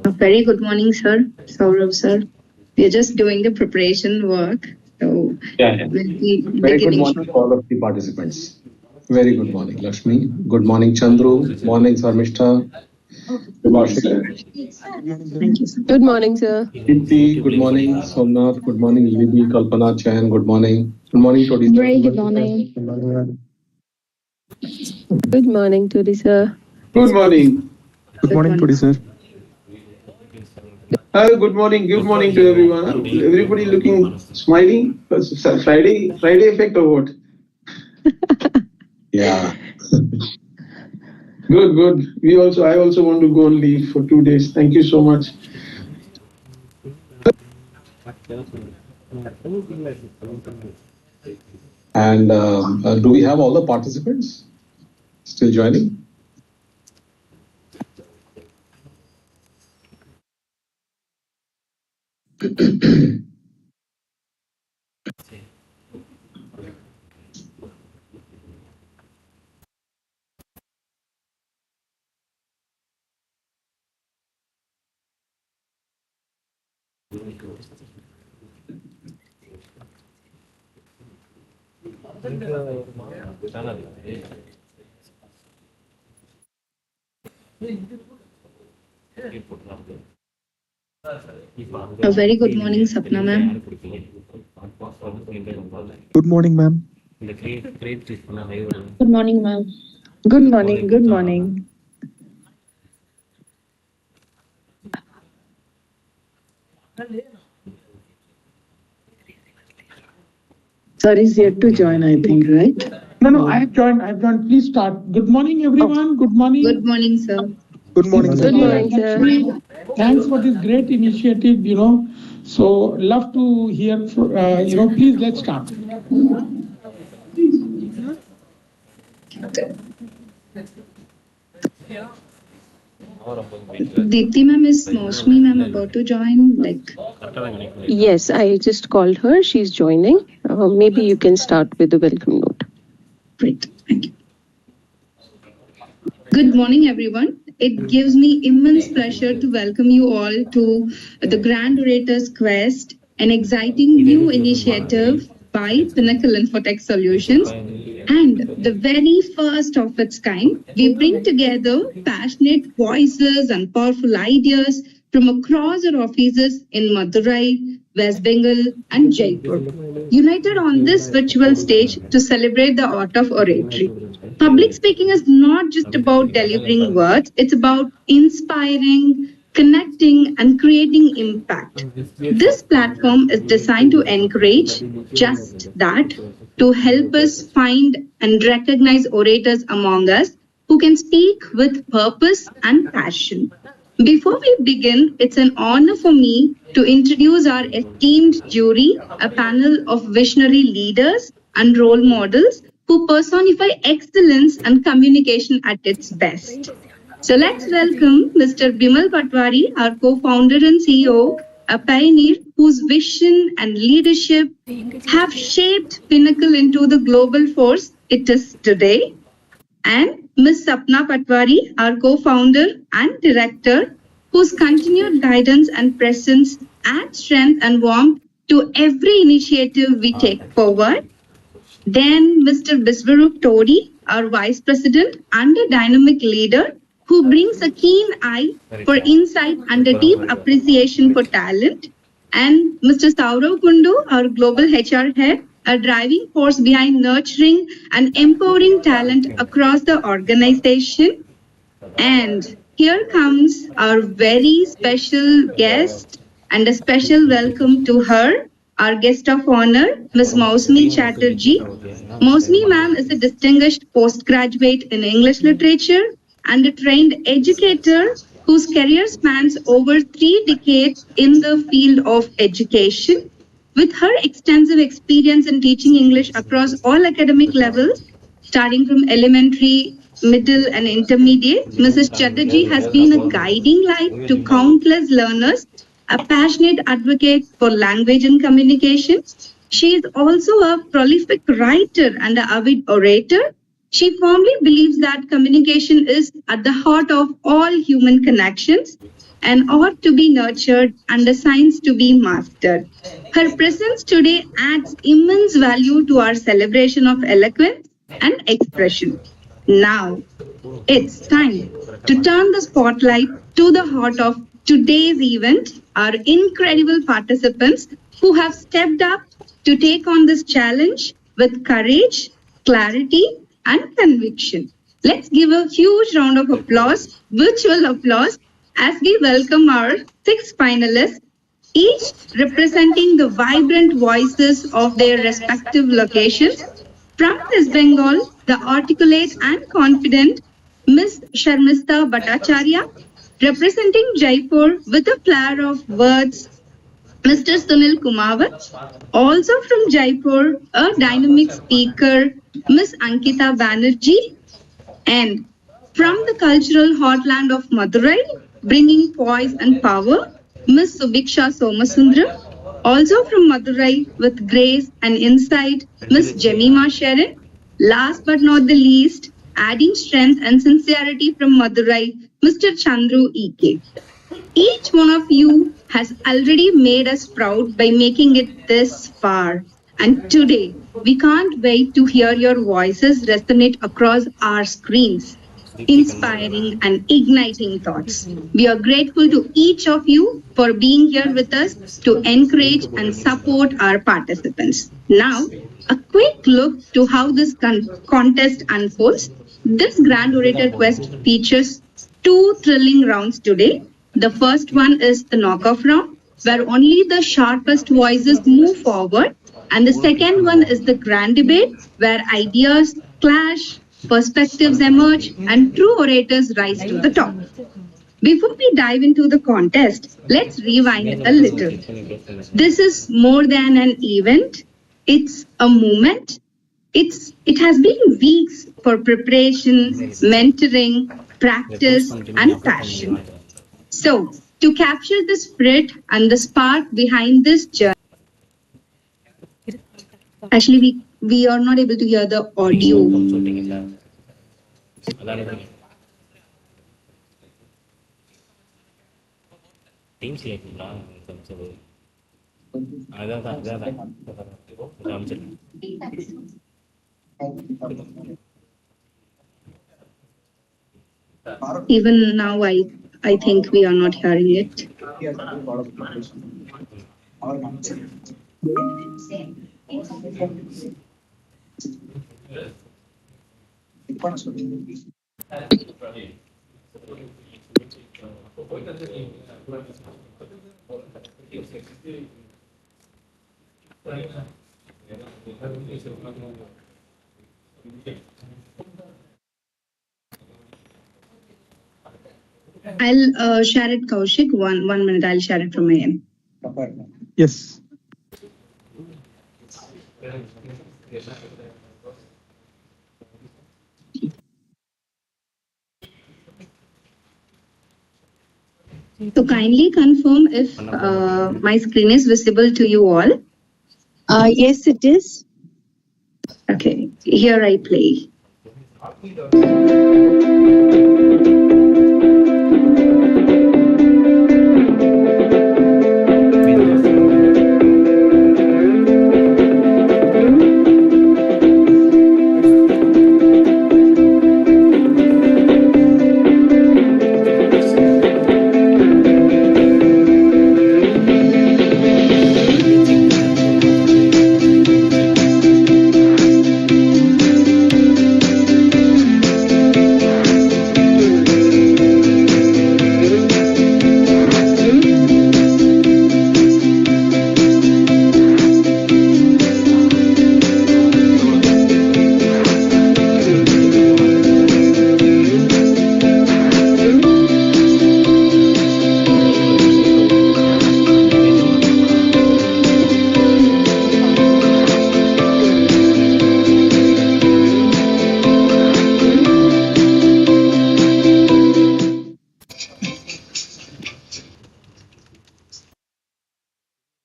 A very good morning, sir. Saurav, sir. We are just doing the preparation work. So Yeah. we'll be Very good beginning morning to all of the participants. Very good morning, Lakshmi. Good morning, Chandru. Morning, Sarmishta. Thank you, sir. Good morning, sir. Deepti, good morning. Somnath, good morning. Libby, Kalpana, Chan, good morning. Good morning, Todi. Very good morning. Good morning, Turi, sir. Good morning. Good morning, Todi sir. Good morning. Good morning to everyone. Everybody looking smiling. Friday effect or what? Yeah. Good. I also want to go on leave for 2 days. Thank you so much. And do we have all the participants still joining? A very good morning, Sapna ma'am. Good morning, ma'am. Good morning, ma'am. Good morning. Good morning. Sir is yet to join, I think, right? No, I have joined. Please start. Good morning, everyone. Good morning. Good morning, sir. Good morning, Good sir. morning, sir. Lakshmi, thanks for this great initiative. So love to hear. Please let's start. Deepti ma'am, is Mosmi ma'am about to join? Yes, I just called her. She's joining. Maybe you can start with the welcome note. Great. Thank you. Good morning, everyone. It gives me immense pleasure to welcome you all to the Grand Orators Quest, an exciting new initiative by Pinnacle Infotech Solutions, and the very first of its kind. We bring together passionate voices and powerful ideas from across our offices in Madurai, West Bengal, and Jaipur, united on this virtual stage to celebrate the art of oratory. Public speaking is not just about delivering words, it's about inspiring, connecting, and creating impact. This platform is designed to encourage just that, to help us find and recognize orators among us who can speak with purpose and passion. Before we begin, it's an honor for me to introduce our esteemed jury, a panel of visionary leaders and role models who personify excellence and communication at its best. So let's welcome Mr. Bimal Patwari, our co-founder and CEO, a pioneer whose vision and leadership have shaped Pinnacle into the global force it is today, and Ms. Sapna Patwari, our co-founder and director, whose continued guidance and presence add strength and warmth to every initiative we take forward. Then Mr. Biswarup Todi, our vice president and a dynamic leader, who brings a keen eye for insight and a deep appreciation for talent. And Mr. Saurav Kundu, our global HR head, a driving force behind nurturing and empowering talent across the organization. And here comes our very special guest, and a special welcome to her, our guest of honor, Ms. Mausmi Chatterjee. Mausmi ma'am is a distinguished postgraduate in English literature and a trained educator whose career spans over 3 decades in the field of education. With her extensive experience in teaching English across all academic levels, starting from elementary, middle, and intermediate, Mrs. Chatterjee has been a guiding light to countless learners, a passionate advocate for language and communication. She is also a prolific writer and an avid orator. She firmly believes that communication is at the heart of all human connections and ought to be nurtured and the science to be mastered. Her presence today adds immense value to our celebration of eloquence and expression. Now, it's time to turn the spotlight to the heart of today's event, our incredible participants who have stepped up to take on this challenge with courage, clarity, and conviction. Let's give a huge round of applause, virtual applause, as we welcome our 6 finalists, each representing the vibrant voices of their respective locations. From West Bengal, the articulate and confident Miss Sharmista Bhattacharya, representing Jaipur with a flair of words, Mr. Sunil Kumawat. Also from Jaipur, a dynamic speaker, Miss Ankita Banerjee. And from the cultural heartland of Madurai, bringing poise and power, Miss Subiksha Somasundram. Also from Madurai, with grace and insight, Miss Jemima Sharon. Last but not the least, adding strength and sincerity from Madurai, Mr. Chandru E.K. Each one of you has already made us proud by making it this far. And today, we can't wait to hear your voices resonate across our screens, inspiring and igniting thoughts. We are grateful to each of you for being here with us to encourage and support our participants. Now, a quick look to how this contest unfolds. This Grand Orator Quest features 2 thrilling rounds today. The first one is the knockoff round, where only the sharpest voices move forward. And the second one is the grand debate, where ideas clash, perspectives emerge, and true orators rise to the top. Before we dive into the contest, let's rewind a little. This is more than an event. It's a movement. It has been weeks for preparation, mentoring, practice, and passion. So, to capture the spirit and the spark behind this journey, actually, we are not able to hear the audio. Even now, I think we are not hearing it. I'll share it, Kaushik. One minute, I'll share it from my end. Yes. So kindly confirm if my screen is visible to you all. Yes, it is. Okay, here I play.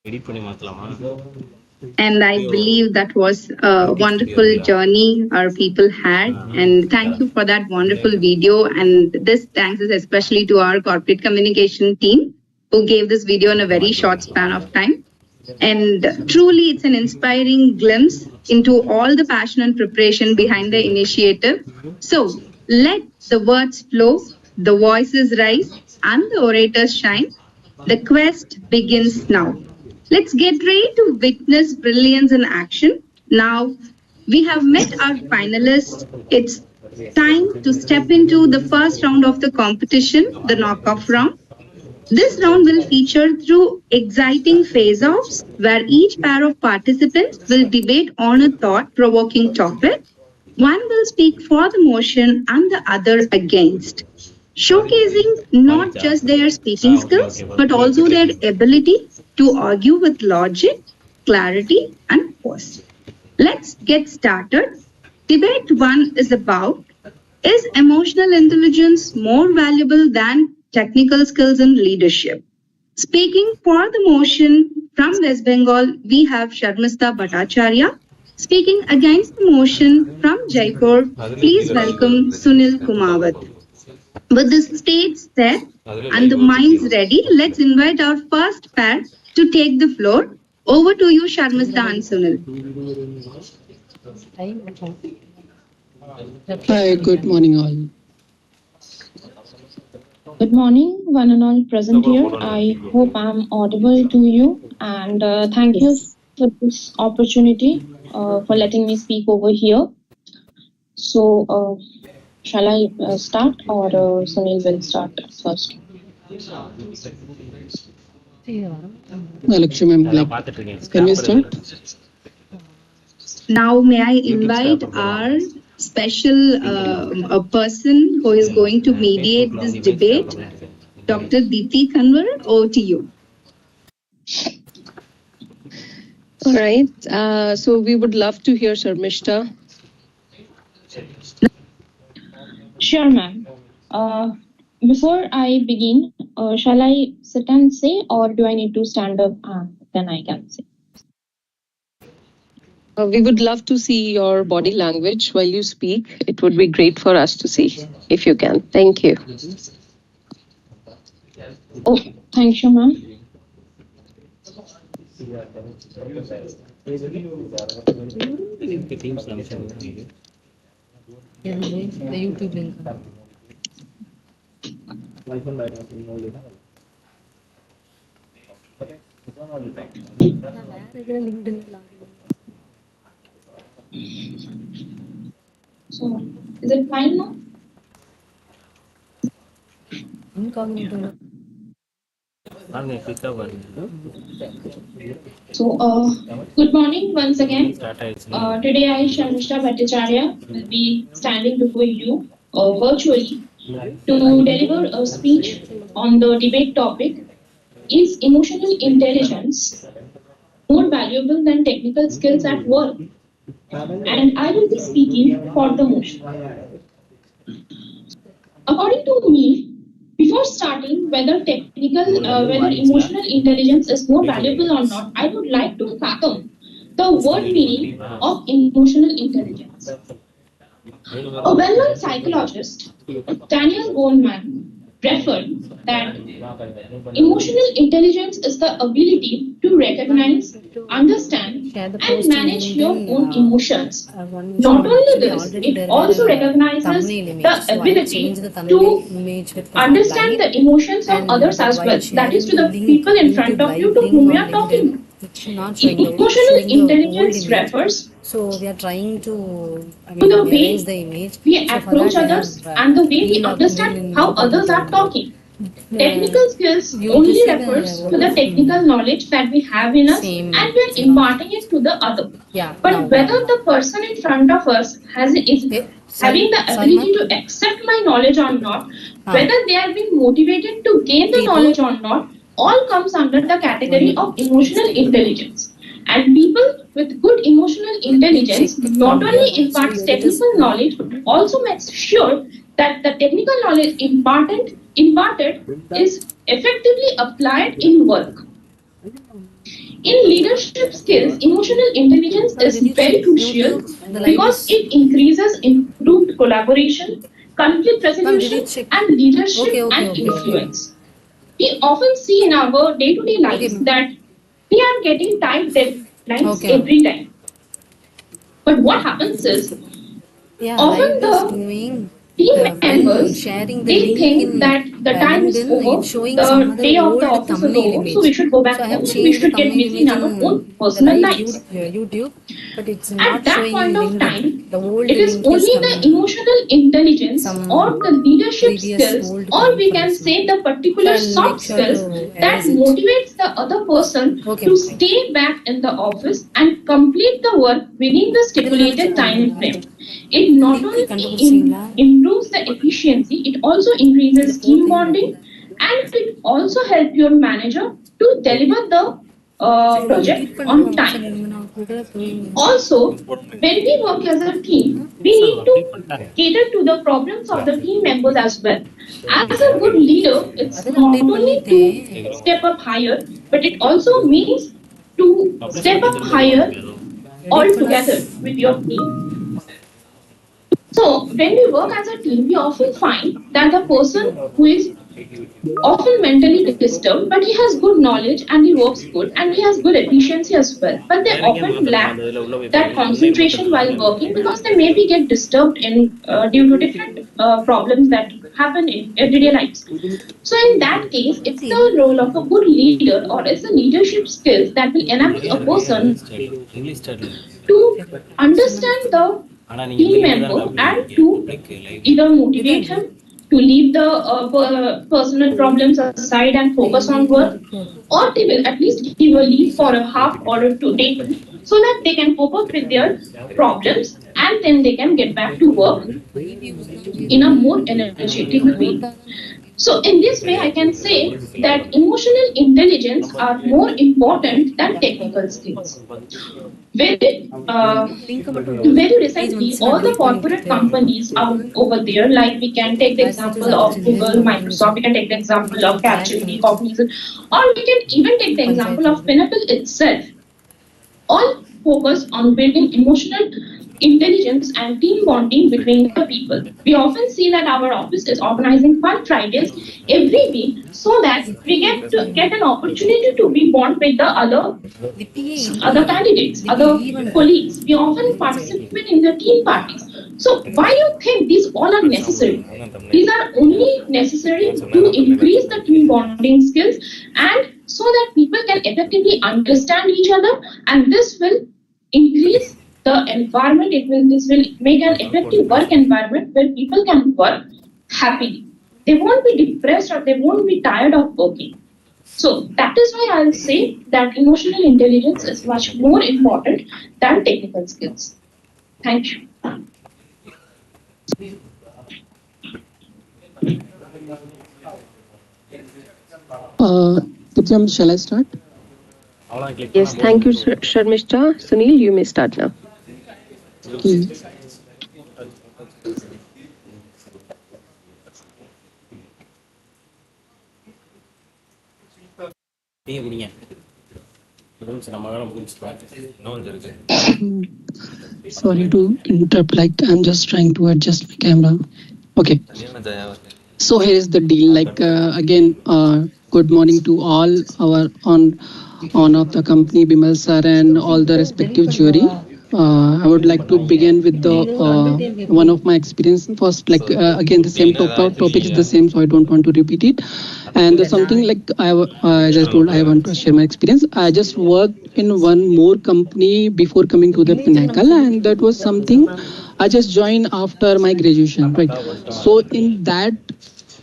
Edit பண்ணி மாத்தலாமா? And I believe that was a wonderful journey our people had. And thank you for that wonderful video. And this thanks is especially to our corporate communication team who gave this video in a very short span of time. And truly, it's an inspiring glimpse into all the passion and preparation behind the initiative. So let the words flow, the voices rise, and the orators shine. The quest begins now. Let's get ready to witness brilliance in action. Now, we have met our finalists. It's time to step into the first round of the competition, the knockoff round. This round will feature through exciting face-offs where each pair of participants will debate on a thought-provoking topic. One will speak for the motion and the other against, showcasing not just their speaking skills but also their ability to argue with logic, clarity, and force. Let's get started. Debate 1 is about: is emotional intelligence more valuable than technical skills in leadership? Speaking for the motion from West Bengal, we have Sharmista Bhattacharya. Speaking against the motion from Jaipur, please welcome Sunil Kumawat. With the stage set and the minds ready, let's invite our first pair to take the floor. Over to you, Sharmista and Sunil. Hi, good morning all. Good morning, one and all present here. I hope I'm audible to you, and thank you for this opportunity for letting me speak over here. So, shall I start, or Sunil will start first? Lakshmi ma'am, can we start? Now, may I invite our special person who is going to mediate this debate, Dr. Deepti Kanwar. Over to you. All right. So we would love to hear Sharmishta. Sure, ma'am. Before I begin, shall I sit and say, or do I need to stand up and then I can say? We would love to see your body language while you speak. It would be great for us to see, if you can. Thank you. Oh, thank you, ma'am. The YouTube link. So, is it fine now? Incognito. So, good morning once again. Today I, Sharmishta Bhattacharya, will be standing before you virtually to deliver a speech on the debate topic: is emotional intelligence more valuable than technical skills at work? And I will be speaking for the motion. According to me, before starting whether emotional intelligence is more valuable or not, I would like to fathom the word meaning of emotional intelligence. A well-known psychologist, Daniel Goleman, referred that emotional intelligence is the ability to recognize, understand, and manage your own emotions. Not only this, it also recognizes the ability to understand the emotions of others as well. That is to the people in front of you to whom you are talking to. Emotional intelligence refers so we are trying to the way the image. we approach others and the way we understand how others are talking. Technical skills only refers to the technical knowledge that we have in us and we are imparting it to the other. But whether the person in front of us is having the ability to accept my knowledge or not, whether they are being motivated to gain the knowledge or not, all comes under the category of emotional intelligence. And people with good emotional intelligence not only imparts technical knowledge, also makes sure that the technical knowledge imparted is effectively applied in work. In leadership skills, emotional intelligence Did is you very check crucial YouTube? The live because is. it increases improved collaboration, conflict Ma'am, did you resolution, check? and leadership and Okay. influence. We often see in our day-to-day Okay, lives ma'am. that we are getting tight deadlines Okay, ma'am. every time. But what happens is Yeah, often live is the doing team when members sharing the they link think in that the time is LinkedIn, it's over, showing some the other day of the old office is thumbnail over, so we image. should go So back I have home and we changed the should get thumbnail busy in image our own in the personal live lives. YouTube, but it's At not that showing in point of LinkedIn. time, The old it is link is only the emotional intelligence some or the leadership previous skills, old or we can conference. say the So particular I'll make soft sure skills to that erase it. motivates the other person Okay, to ma'am. stay back in the office and complete the work within the stipulated time frame. It not only improves the efficiency, it also increases team bonding, and it also helps your manager to deliver the project on time. Also, when we work as a team, we need to cater to the problems of the team members as well. As a good leader, it's not only to step up higher, but it also means to step up higher all together with your team. So, when we work as a team, we often find that the person who is often mentally disturbed, but he has good knowledge and he works good and he has good efficiency as well. But they often lack that concentration while working because they maybe get disturbed in due to different problems that happen in everyday lives. So in that case, it's the role of a good leader or it's the leadership skills that will enable a person to understand the team member and to either motivate him to leave the personal problems aside and focus on work, or they will at least give a leave for a half or a day two, so that they can cope up with their problems and then they can get back to work in a more energetic way. So in this way, I can say that emotional intelligence are more important than technical skills. Very recently, all the corporate companies out over there, like we can take the example of Google, Microsoft, we can take the example of Capgemini, Cognizant, or we can even take the example of Pinnacle itself, all focus on building emotional intelligence and team bonding between the people. We often see that our office is organizing fun Fridays every week so that we get an opportunity to be bond with the other candidates, other colleagues. We often participate in the team parties. So why do you think these all are necessary? These are only necessary to increase the team bonding skills and so that people can effectively understand each other, and this will increase the environment. This will make an effective work environment where people can work happily. They won't be depressed or they won't be tired of working. So that is why I'll say that emotional intelligence is much more important than technical skills. Thank you. Dityam, shall I start? Yes, thank you, Sharmishta. Sunil, you may start now. Okay. Sorry to interrupt, like I'm just trying to adjust my camera. Okay. So here is the deal. Again, good morning to all our on of the company, Bimal sir, and all the respective jury. I would like to begin with the one of my experience first. Again, the same topic is the same, so I don't want to repeat it. And there's something like I just told I want to share my experience. I just worked in one more company before coming to the Pinnacle, and that was something I just joined after my graduation, right? So in that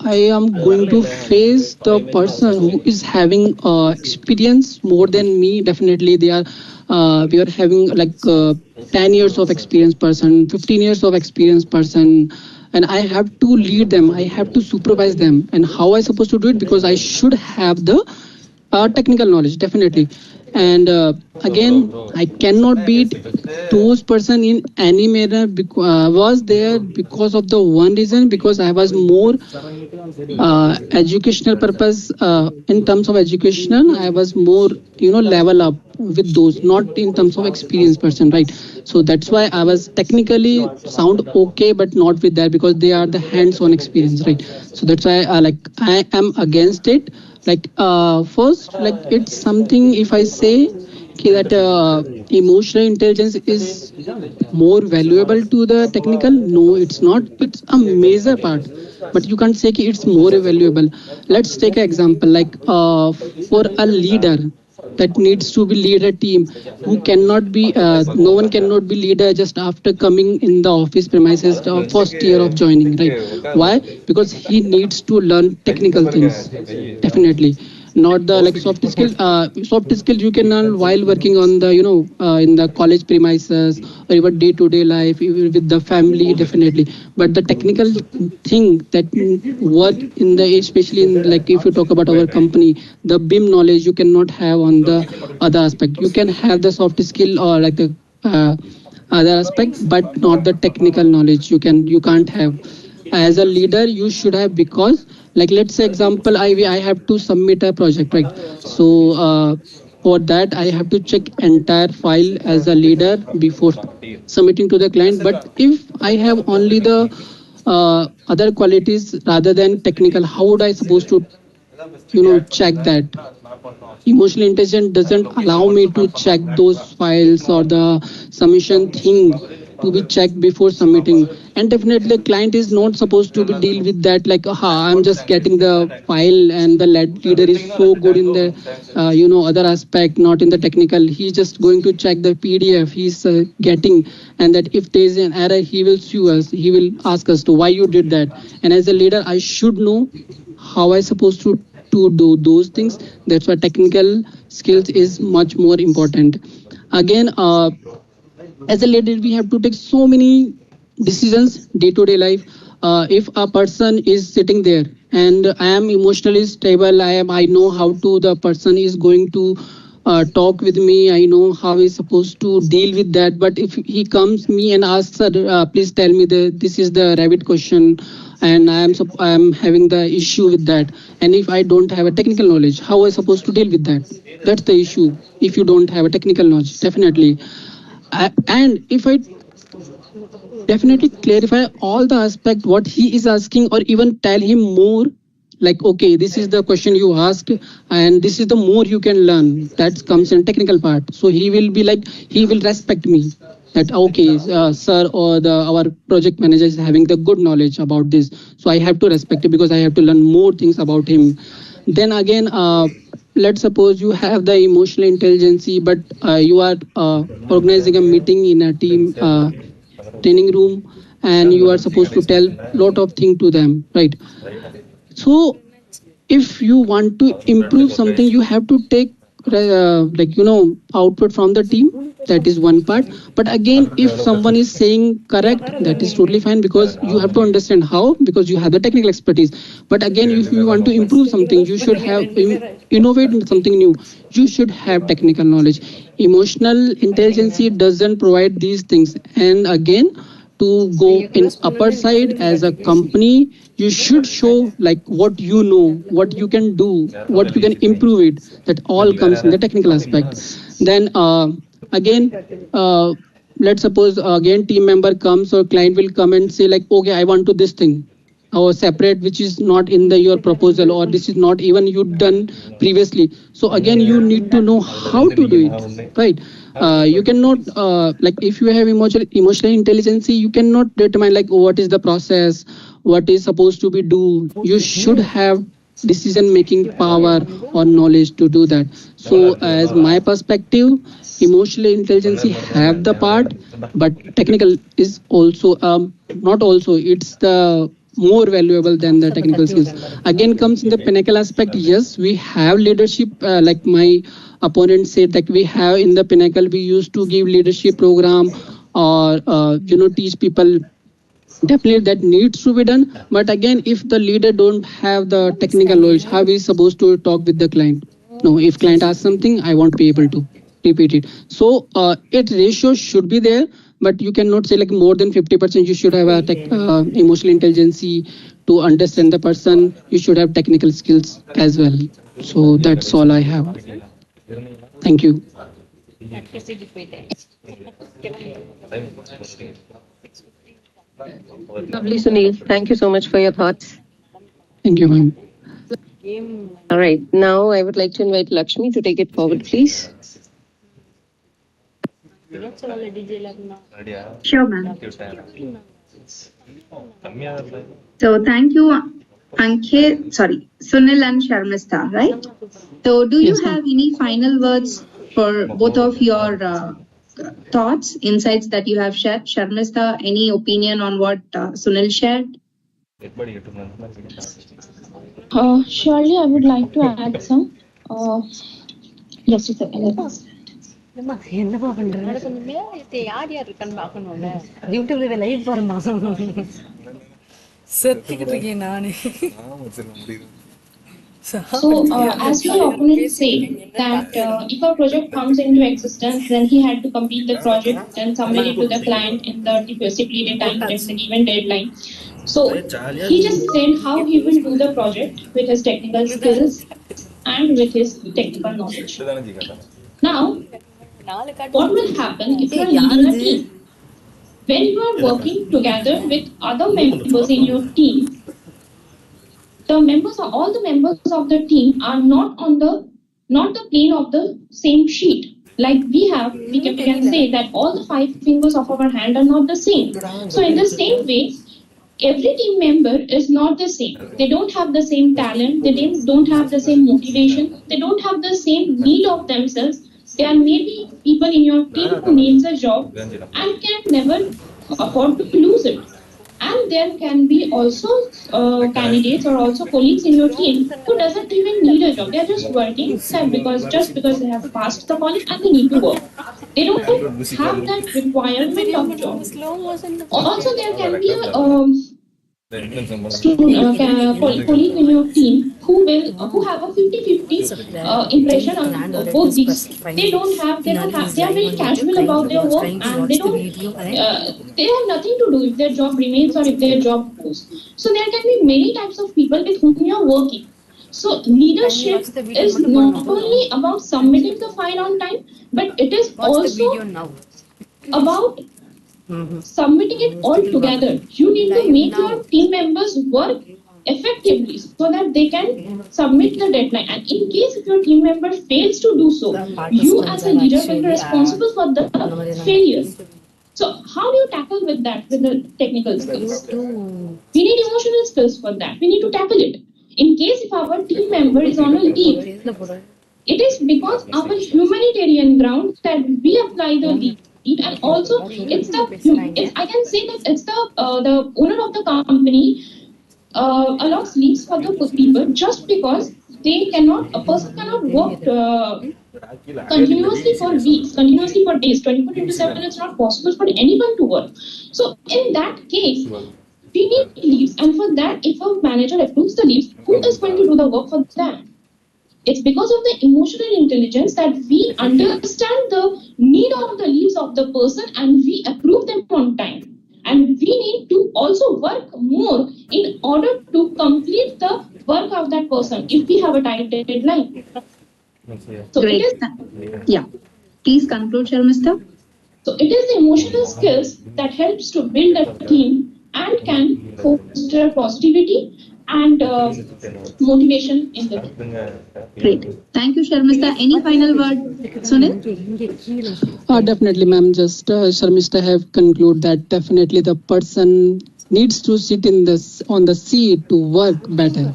I am going to face the person who is having experience more than me. Definitely, they are. We are having 10 years of experience person, 15 years of experience person, and I have to lead them. I have to supervise them. And how I supposed to do it? Because I should have the Technical knowledge, definitely. And again, I cannot beat those person in any manner. Was there because of the one reason, because I was more educational purpose. In terms of education, I was more level up with those, not in terms of experience person, right? So that's why I was technically sound okay, but not with that, because they are the hands-on experience, right? So that's why I am against it. First, it's something, if I say that emotional intelligence is more valuable to the technical, no, it's not. It's a major part, but you can't say it's more valuable. Let's take an example, for a leader that needs to be lead a team, who cannot be no one cannot be leader just after coming in the office premises, first year of joining, right? Why? Because he needs to learn technical things, definitely. Not the soft skill. Soft skill you can learn while working on the in the college premises, or even day to day life, even with the family, definitely. But the technical thing that work in the, especially in, if you talk about our company, the BIM knowledge you cannot have on the other aspect. You can have the soft skill, or the other aspect, but not the technical knowledge. You can't have. As a leader you should have, because let's say example, I have to submit a project, right? So for that I have to check entire file as a leader before submitting to the client. But if I have only the other qualities rather than technical, how would I supposed to check that? Emotional intelligence doesn't allow me to check those files or the submission thing to be checked before submitting. And definitely client is not supposed to be deal with that, aha, I'm just getting the file, and the leader is so good in the other aspect, not in the technical. He's just going to check the PDF he's getting, and that if there is an error, he will sue us, he will ask us to why you did that. And as a leader I should know how I supposed to do those things. That's why technical skills is much more important. Again, as a leader we have to take so many decisions day to day life. If a person is sitting there and I am emotionally stable, I know how to the person is going to talk with me, I know how he's supposed to deal with that. But if he comes me and asks, sir, please tell me this is the rabbit question, and I am having the issue with that, and if I don't have a technical knowledge, how I supposed to deal with that? That's the issue. If you don't have a technical knowledge, definitely. And if I definitely clarify all the aspect what he is asking, or even tell him more, okay, this is the question you asked, and this is the more you can learn, that comes in technical part. So he will be he will respect me, that okay, sir, or our project manager is having the good knowledge about this, so I have to respect it because I have to learn more things about him. Then again, let's suppose you have the emotional intelligence, but you are organizing a meeting in a team training room, and you are supposed to tell lot of things to them, right? So if you want to improve something, you have to take output from the team. That is one part. But again, if someone is saying correct, that is totally fine, because you have to understand how, because you have the technical expertise. But again, if you want to improve something, you should have innovate something new, you should have technical knowledge. Emotional intelligence doesn't provide these things. And again, to go in upper side as a company, you should show what you know, what you can do, what you can improve it. That all comes in the technical aspect. Then again, let's suppose again team member comes or client will come and say okay, I want to this thing, or separate, which is not in the your proposal, or this is not even you done previously. So again, you need to know how to do it, right? You cannot if you have emotional intelligence, you cannot determine what is the process, what is supposed to be do. You should have decision making power or knowledge to do that. So as my perspective, emotional intelligence have the part, but technical is also not also, it's the more valuable than the technical skills. Again comes in the Pinnacle aspect. Yes, we have leadership, like my opponent said, that we have in the Pinnacle, we used to give leadership program, or teach people. Definitely that needs to be done. But again, if the leader don't have the technical knowledge, how is supposed to talk with the client? No, if client asks something, I won't be able to repeat it. So it ratio should be there, but you cannot say like more than 50%. You should have a emotional intelligence to understand the person. You should have technical skills as well. So that's all I have. Thank you. Lovely, Sunil. Thank you so much for your thoughts. Thank you, ma'am. All right. Now I would like to invite Lakshmi to take it forward, please. Sure, ma'am. So thank you, Sunil and Sharmista, right? So do you have any final words for both of your thoughts, insights that you have shared? Sharmista, any opinion on what Sunil shared? Surely, I would like to add some. Just a second. என்னப்பா பண்ற யார் யார் இருக்கான்னு பாக்கணும்ல யூடியூப்ல live போறமா செத்துக்கிட்டு இருக்கேன் நானு So, as your opponent said, that if a project comes into existence, then he had to complete the project and submit it to the client in the stipulated time, that's the given deadline. So, he just said how he will do the project with his technical skills and with his technical knowledge. Now, what will happen if you are leading a team? When you are working together with other members in your team, all the members of the team are not the plane of the same sheet. Like we can say that all the 5 fingers of our hand are not the same. So in the same way, every team member is not the same. They don't have the same talent. They don't have the same motivation. They don't have the same need of themselves. There may be people in your team who needs a job and can never afford to lose it. And there can be also candidates or also colleagues in your team who doesn't even need a job. They are just working just because they have passed the college and they need to work. They don't have that requirement of job. Also, there can be a colleague in your team who have a 50-50 impression on both these. They are very casual about their work and they have nothing to do if their job remains or if their job goes. So there can be many types of people with whom you are working. So leadership is not only about submitting the file on time, but it is also about submitting it all together. You need to make your team members work effectively so that they can submit the deadline. And in case if your team member fails to do so, you as a leader will be responsible for the failure. So how do you tackle with that with the technical skills? We need emotional skills for that. We need to tackle it. In case if our team member is on a leave, it is because our humanitarian ground that we apply the leave. And also, I can say that it's the owner of the company allows leaves for the people just because a person cannot work continuously for weeks, continuously for days, 24/7. It's not possible for anyone to work. So in that case, we need leaves, and for that, if a manager approves the leaves, who is going to do the work for them? It's because of the emotional intelligence that we understand the need of the leaves of the person and we approve them on time. And we need to also work more in order to complete the work of that person if we have a tight deadline. So great. Yeah. Please conclude, Sharmista. So it is the emotional skills that helps to build a team and can foster positivity and motivation in the team. Great. Thank you, Sharmista. Any final word, Sunil? Definitely, ma'am. Just Sharmista have concluded that definitely the person needs to sit on the seat to work better.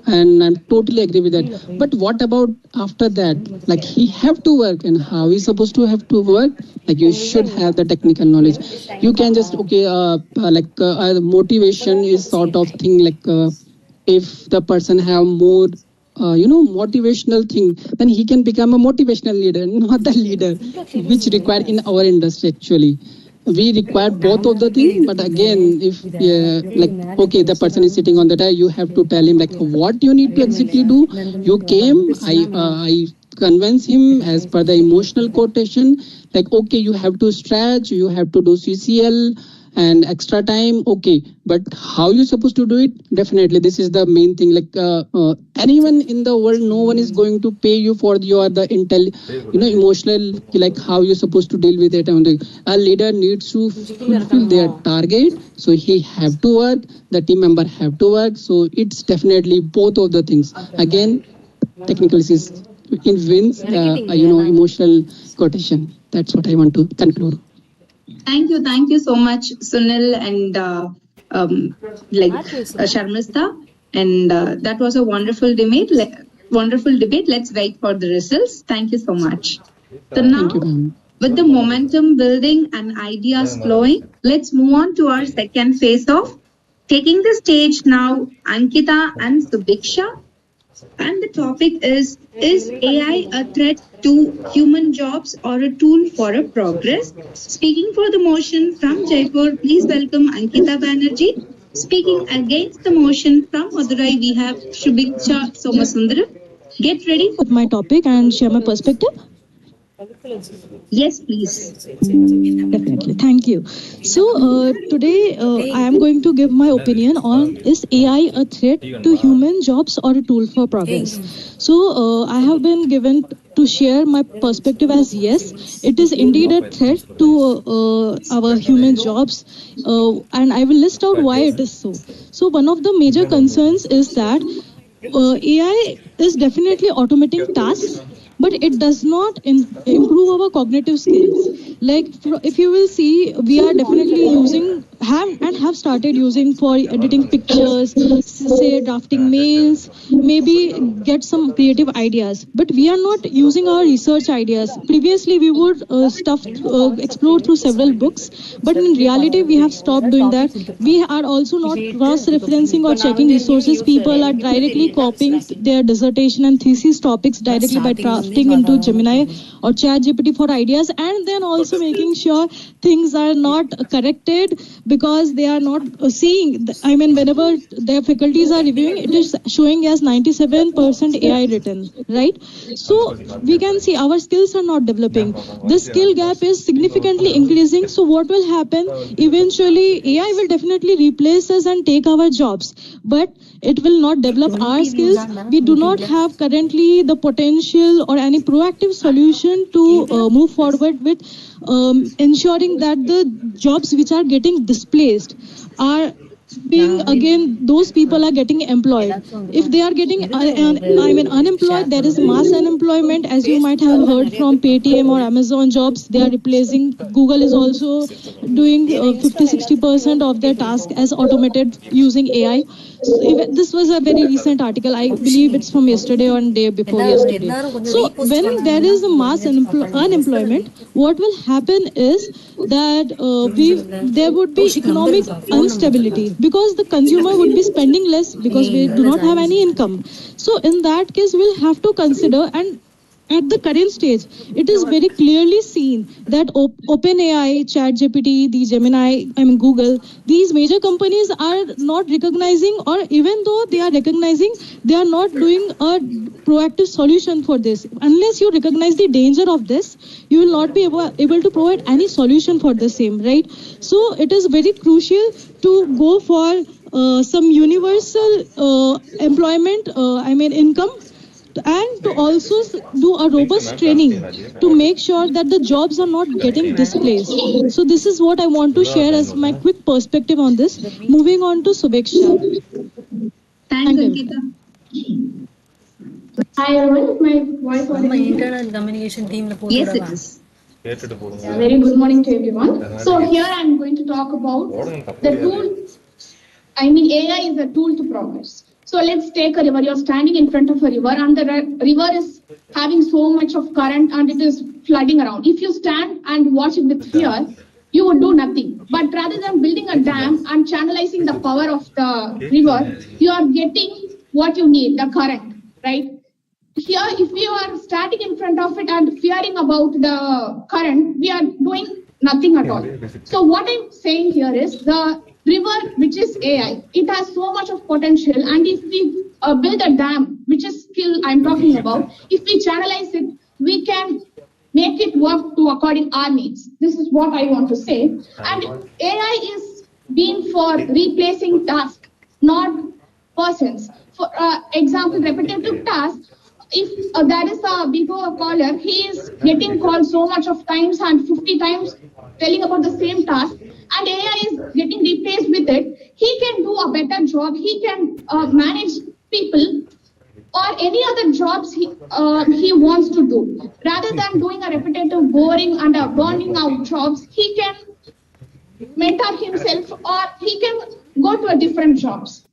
And I'm totally agree with that. But what about after that? Like he have to work, and how is supposed to have to work? Like you should have the technical knowledge. You can just motivation is sort of thing like if the person have more motivational thing, then he can become a motivational leader, not the leader which required in our industry actually. we require both of the things. But again, if okay, the person is sitting on the chair, you have to tell him like what you need to exactly do. You came, I convince him as per the emotional quotation, like okay, you have to stretch, you have to do CCL and extra time, okay, but how you supposed to do it? Definitely this is the main thing. Like anyone in the world, no one is going to pay you for your the emotional, like how you're supposed to deal with it. And a leader needs to fulfill their target, so he have to work, the team member have to work. So it's definitely both of the things. Again, technical is it wins emotional quotation. That's what I want to conclude. Thank you so much, Sunil and Sharmista. And that was a wonderful debate. Let's wait for the results. Thank you so much. So now, with the momentum building and ideas flowing, let's move on to our second phase of taking the stage now. Ankita and Subiksha. And the topic is AI a threat to human jobs or a tool for a progress? Speaking for the motion from Jaipur, please welcome Ankita Banerjee. Speaking against the motion from Madurai, we have Subiksha Somasundaram. Get ready with my topic and share my perspective. Yes, please. Definitely. Thank you. So today I am going to give my opinion on is AI a threat to human jobs or a tool for progress? So I have been given to share my perspective as yes, it is indeed a threat to our human jobs, and I will list out why it is so. So one of the major concerns is that AI is definitely automating tasks, but it does not improve our cognitive skills. Like if you will see, we are definitely have started using for editing pictures, say drafting mails, maybe get some creative ideas, but we are not using our research ideas. Previously we would explore through several books, but in reality we have stopped doing that. We are also not cross-referencing or checking resources. People are directly copying their dissertation and thesis topics directly by drafting into Gemini or ChatGPT for ideas, and then also making sure things are not corrected because they are not seeing. I mean, whenever their faculties are reviewing, it is showing as 97% AI written, right? So we can see our skills are not developing. The skill gap is significantly increasing. So what will happen? Eventually, AI will definitely replace us and take our jobs, but it will not develop our skills. We do not have currently the potential or any proactive solution to move forward with ensuring that the jobs which are getting displaced are being again, those people are getting employed. If they are getting unemployed, there is mass unemployment, as you might have heard from Paytm or Amazon jobs. They are replacing. Google is also doing 50-60% of their task as automated using AI. So this was a very recent article. I believe it's from yesterday or day before yesterday. So when there is a mass unemployment, what will happen is that there would be economic instability because the consumer would be spending less because we do not have any income. So in that case, we'll have to consider, and at the current stage, it is very clearly seen that OpenAI, ChatGPT, the Gemini, Google, these major companies are not recognizing, or even though they are recognizing, they are not doing a proactive solution for this. Unless you recognize the danger of this, you will not be able to provide any solution for the same, right? So it is very crucial to go for some universal employment, income, and to also do a robust training to make sure that the jobs are not getting displaced. So this is what I want to share as my quick perspective on this. Moving on to Subiksha. Thanks, Ankita. Hi everyone, my voice audible? Internal communication team. Yes, it is. Very good morning to everyone. So here I am going to talk about the tool. AI is a tool to progress. So let's take a river. You're standing in front of a river and the river is having so much of current and it is flooding around. If you stand and watch it with fear, you would do nothing. But rather than building a dam and channelizing the power of the river, you are getting what you need, the current, right? Here, if you are standing in front of it and fearing about the current, we are doing nothing at all. So what I'm saying here is the river, which is AI, it has so much of potential, and if we build a dam, which is skill I'm talking about, if we channelize it, we can make it work to according our needs. This is what I want to say. And AI is being for replacing tasks, not persons. For example, repetitive tasks, if there is a before a caller, he is getting called so much of times and 50 times telling about the same task, and AI is getting replaced with it. He can do a better job. He can manage people or any other jobs he wants to do. Rather than doing a repetitive, boring and burning out jobs, he can mentor himself or he can go to a different jobs.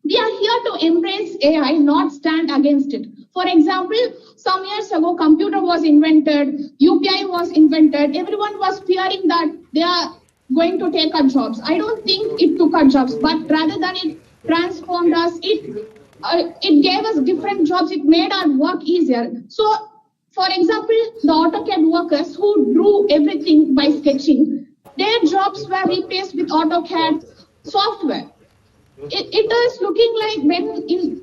We are here to embrace AI, not stand against it. For example, some years ago, computer was invented, UPI was invented. Everyone was fearing that they are going to take our jobs. I don't think it took our jobs, but rather than it transformed us, it gave us different jobs. It made our work easier. So, for example, the AutoCAD workers who drew everything by sketching, their jobs were replaced with AutoCAD software. It is looking like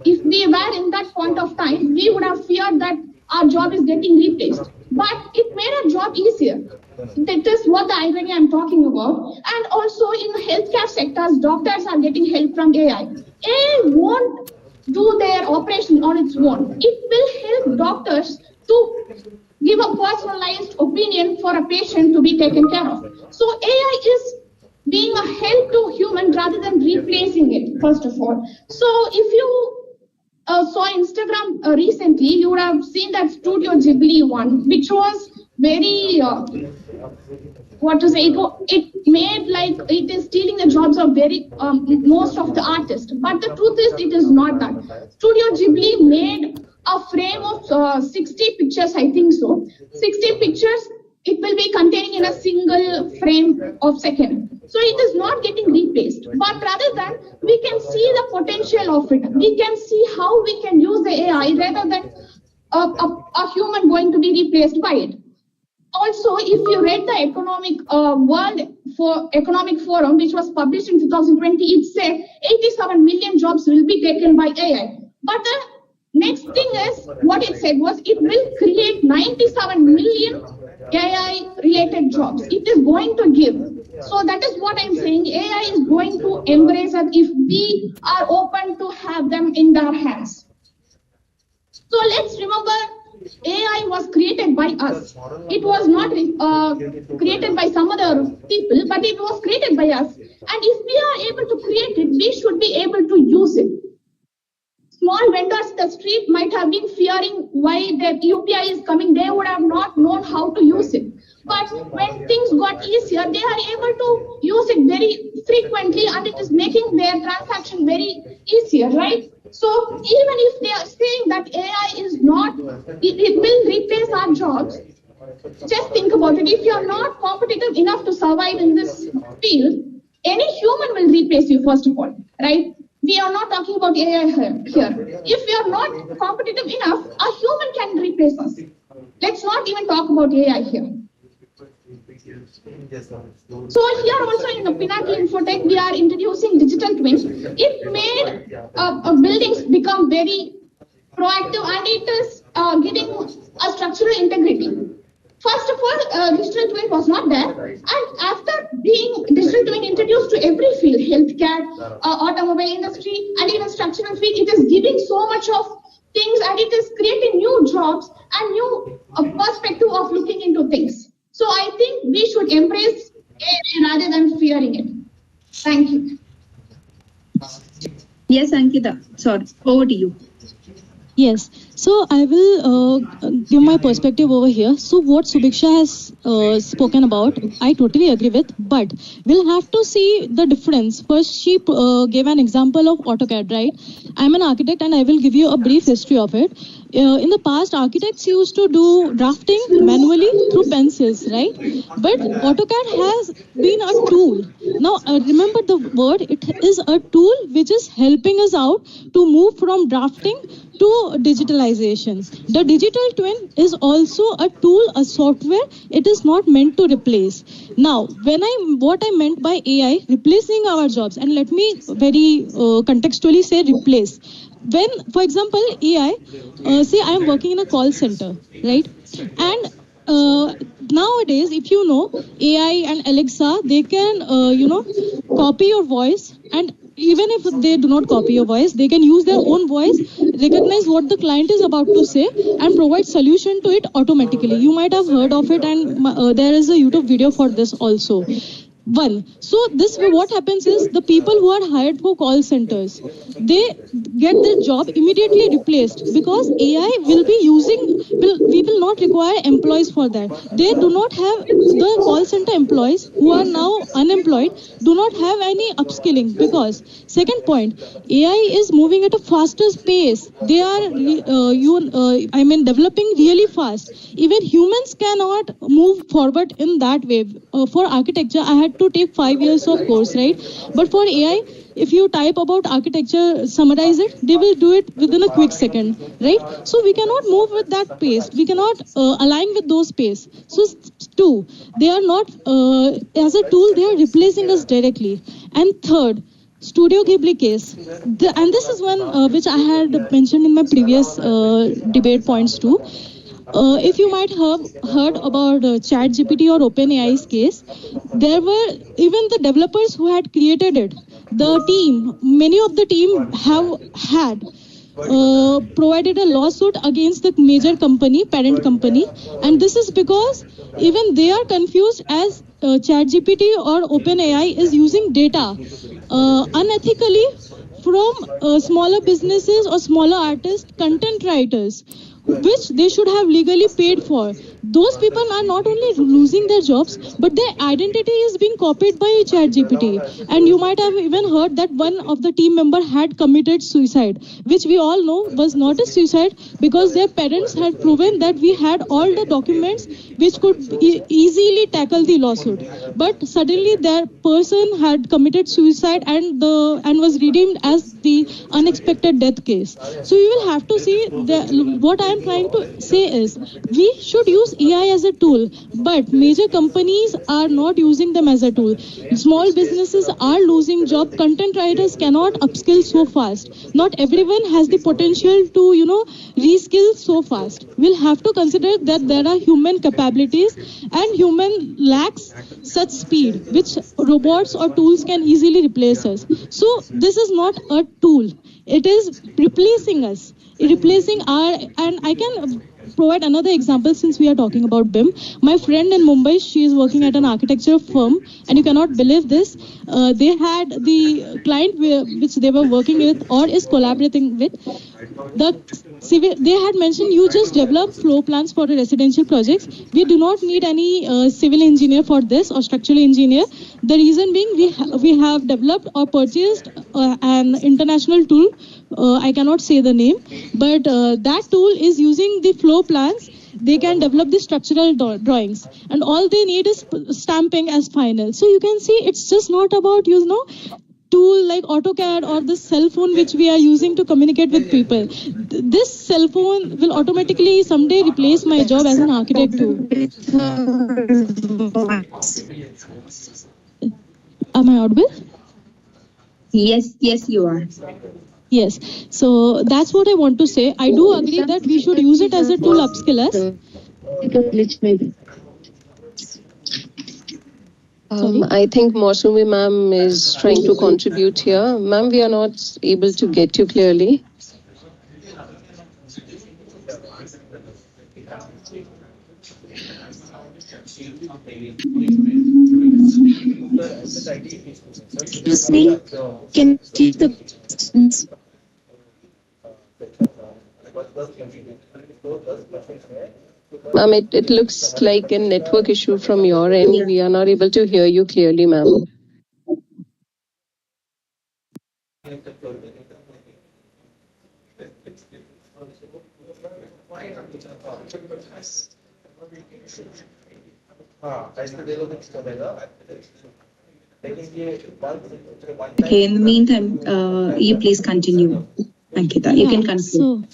if we were in that point of time, we would have feared that our job is getting replaced. But it made our job easier. That is what the irony I'm talking about. And also in the healthcare sectors, doctors are getting help from AI. AI won't do their operation on its own. It will help doctors to give a personalized opinion for a patient to be taken care of. So AI is being a help to human rather than replacing it, first of all. So if you saw Instagram recently, you would have seen that Studio Ghibli one, which was very, it made like it is stealing the jobs of most of the artists. But the truth is, it is not that. Studio Ghibli made a frame of 60 pictures, I think so. 60 pictures, it will be containing in a single frame of second. So it is not getting replaced, but rather than we can see the potential of it. We can see how we can use the AI rather than a human going to be replaced by it. Also, if you read the Economic Forum, which was published in 2020, it said 87 million jobs will be taken by AI. But the next thing is, what it said was it will create 97 million AI-related jobs. It is going to give. So that is what I'm saying. AI is going to embrace us if we are open to have them in our hands. So let's remember, AI was created by us. It was not created by some other people, but it was created by us. And if we are able to create it, we should be able to use it. Small vendors in the street might have been fearing why the UPI is coming. They would have not known how to use it. But when things got easier, they are able to use it very frequently, and it is making their transaction very easier, right? So even if they are saying that AI is not, it will replace our jobs, just think about it. If you are not competitive enough to survive in this field, any human will replace you, first of all, right? We are not talking about AI here. If we are not competitive enough, a human can replace us. Let's not even talk about AI here. So here also in the Pinnacle Infotech, we are introducing digital twins. It made buildings become very proactive, and it is giving a structural integrity. First of all, digital twin was not there, and after being digital twin introduced to every field, healthcare, automobile industry, and even structural field, it is giving so much of things, and it is creating new jobs and new perspective of looking into things. So I think we should embrace AI rather than fearing it. Thank you. Yes, Ankita. Sorry, over to you. Yes, so I will give my perspective over here. So what Subiksha has spoken about, I totally agree with, but we'll have to see the difference. First, she gave an example of AutoCAD, right? I'm an architect and I will give you a brief history of it. In the past, architects used to do drafting manually through pencils, right? But AutoCAD has been a tool. Now, remember the word, it is a tool which is helping us out to move from drafting to digitalization. The digital twin is also a tool, a software. It is not meant to replace. Now, what I meant by AI replacing our jobs, and let me very contextually say replace. When, for example, AI, say I am working in a call center, right? And nowadays, if you know, AI and Alexa, they can, copy your voice, and even if they do not copy your voice, they can use their own voice, recognize what the client is about to say, and provide solution to it automatically. You might have heard of it, and there is a YouTube video for this also. One. So this way, what happens is the people who are hired for call centers, they get their job immediately replaced because AI will be we will not require employees for that. They do not have the call center employees who are now unemployed do not have any upskilling because second point, AI is moving at a faster pace. They are developing really fast. Even humans cannot move forward in that way. For architecture, I had to take 5 years of course, right? But for AI, if you type about architecture, summarize it, they will do it within a quick second, right? So we cannot move with that pace. We cannot align with those pace. So two, they are not as a tool. They are replacing us directly. And third, Studio Ghibli case. And this is one which I had mentioned in my previous debate points too. If you might have heard about ChatGPT or OpenAI's case, there were even the developers who had created it. The team, many of the team have had provided a lawsuit against the major company, parent company, and this is because even they are confused as ChatGPT or OpenAI is using data unethically from smaller businesses or smaller artists, content writers, which they should have legally paid for. Those people are not only losing their jobs, but their identity is being copied by ChatGPT. And you might have even heard that one of the team member had committed suicide, which we all know was not a suicide because their parents had proven that we had all the documents which could easily tackle the lawsuit. But suddenly that person had committed suicide and was redeemed as the unexpected death case. So we will have to see what I am trying to say is we should use AI as a tool, but major companies are not using them as a tool. Small businesses are losing job. Content writers cannot upskill so fast. Not everyone has the potential to, reskill so fast. We'll have to consider that there are human capabilities and human lacks such speed, which robots or tools can easily replace us. So this is not a tool. It is replacing us. Replacing our, and I can provide another example since we are talking about BIM. My friend in Mumbai, she is working at an architecture firm, and you cannot believe this. They had the client which they were working with or is collaborating with. They had mentioned you just develop floor plans for the residential projects. We do not need any civil engineer for this or structural engineer. The reason being we have developed or purchased an international tool. I cannot say the name, but that tool is using the floor plans. They can develop the structural drawings, and all they need is stamping as final. So you can see it's just not about tool like AutoCAD or the cell phone which we are using to communicate with people. This cell phone will automatically someday replace my job as an architect too. Am I audible? Yes, you are. Yes. So that's what I want to say. I do agree that we should use it as a tool upskill us. I think Mausumi ma'am is trying to contribute here. Ma'am, we are not able to get you clearly. Excuse me, can you repeat the questions? Ma'am, it looks like a network issue from your end. Yeah. We are not able to hear you clearly, ma'am. Okay, in the meantime, you please continue, Ankita. You can conclude.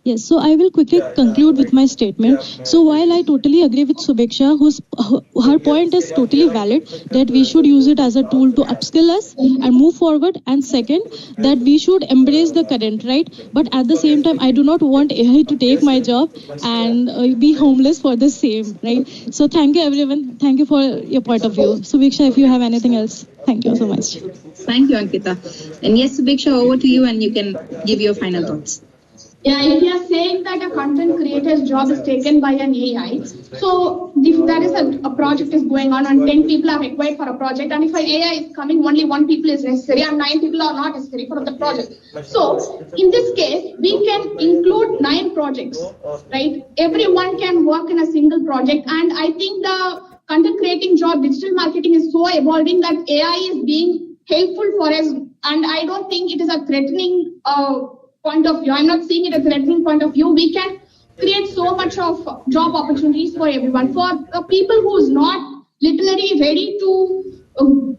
Yes, so I will quickly conclude with my statement. So while I totally agree with Subeksha, her point is totally valid, that we should use it as a tool to upskill us and move forward. And second, that we should embrace the current, right? But at the same time, I do not want AI to take my job and be homeless for the same, right? So thank you, everyone. Thank you for your point of view. Subeksha, if you have anything else, thank you so much. Thank you, Ankita. And yes, Subeksha, over to you, and you can give your final thoughts. Yeah, if you are saying that a content creator's job is taken by an AI, so if there is a project is going on and 10 people are required for a project, and if an AI is coming, only 1 people is necessary and 9 people are not necessary for the project. So in this case, we can include 9 projects, right? Everyone can work in a single project, and I think the content creating job, digital marketing is so evolving that AI is being helpful for us, and I don't think it is a threatening point of view. I'm not seeing it as a threatening point of view. We can create so much of job opportunities for everyone. For people who's not literally ready to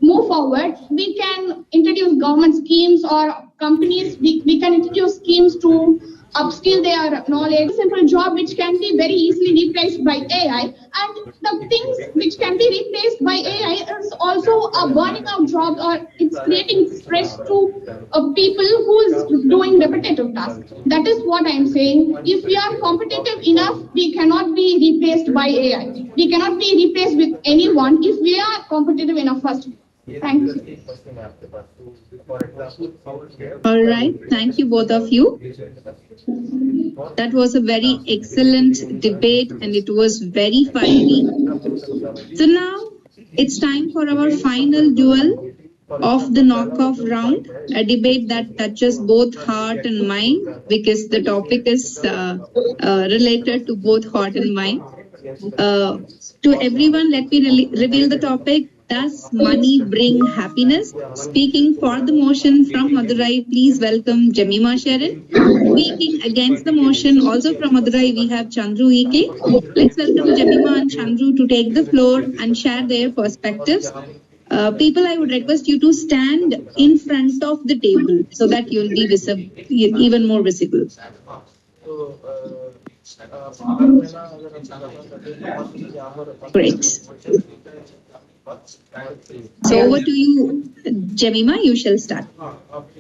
move forward, we can introduce government schemes or companies. We can introduce schemes to upskill their knowledge. Simple job which can be very easily replaced by AI, and the things which can be replaced by AI is also a burning out job, or it's creating stress to people who is doing repetitive tasks. That is what I'm saying. If we are competitive enough, we cannot be replaced by AI. We cannot be replaced with anyone if we are competitive enough first. Thank you. All right. Thank you, both of you. That was a very excellent debate, and it was very fiery. So now it's time for our final duel of the knockoff round, a debate that touches both heart and mind, because the topic is related to both heart and mind. To everyone, let me reveal the topic. Does money bring happiness? Speaking for the motion from Madurai, please welcome Jemima Sharon. Speaking against the motion, also from Madurai, we have Chandru EK. Let's welcome Jemima and Chandru to take the floor and share their perspectives. People, I would request you to stand in front of the table so that you'll be even more visible. Great. So over to you, Jemima, you shall start.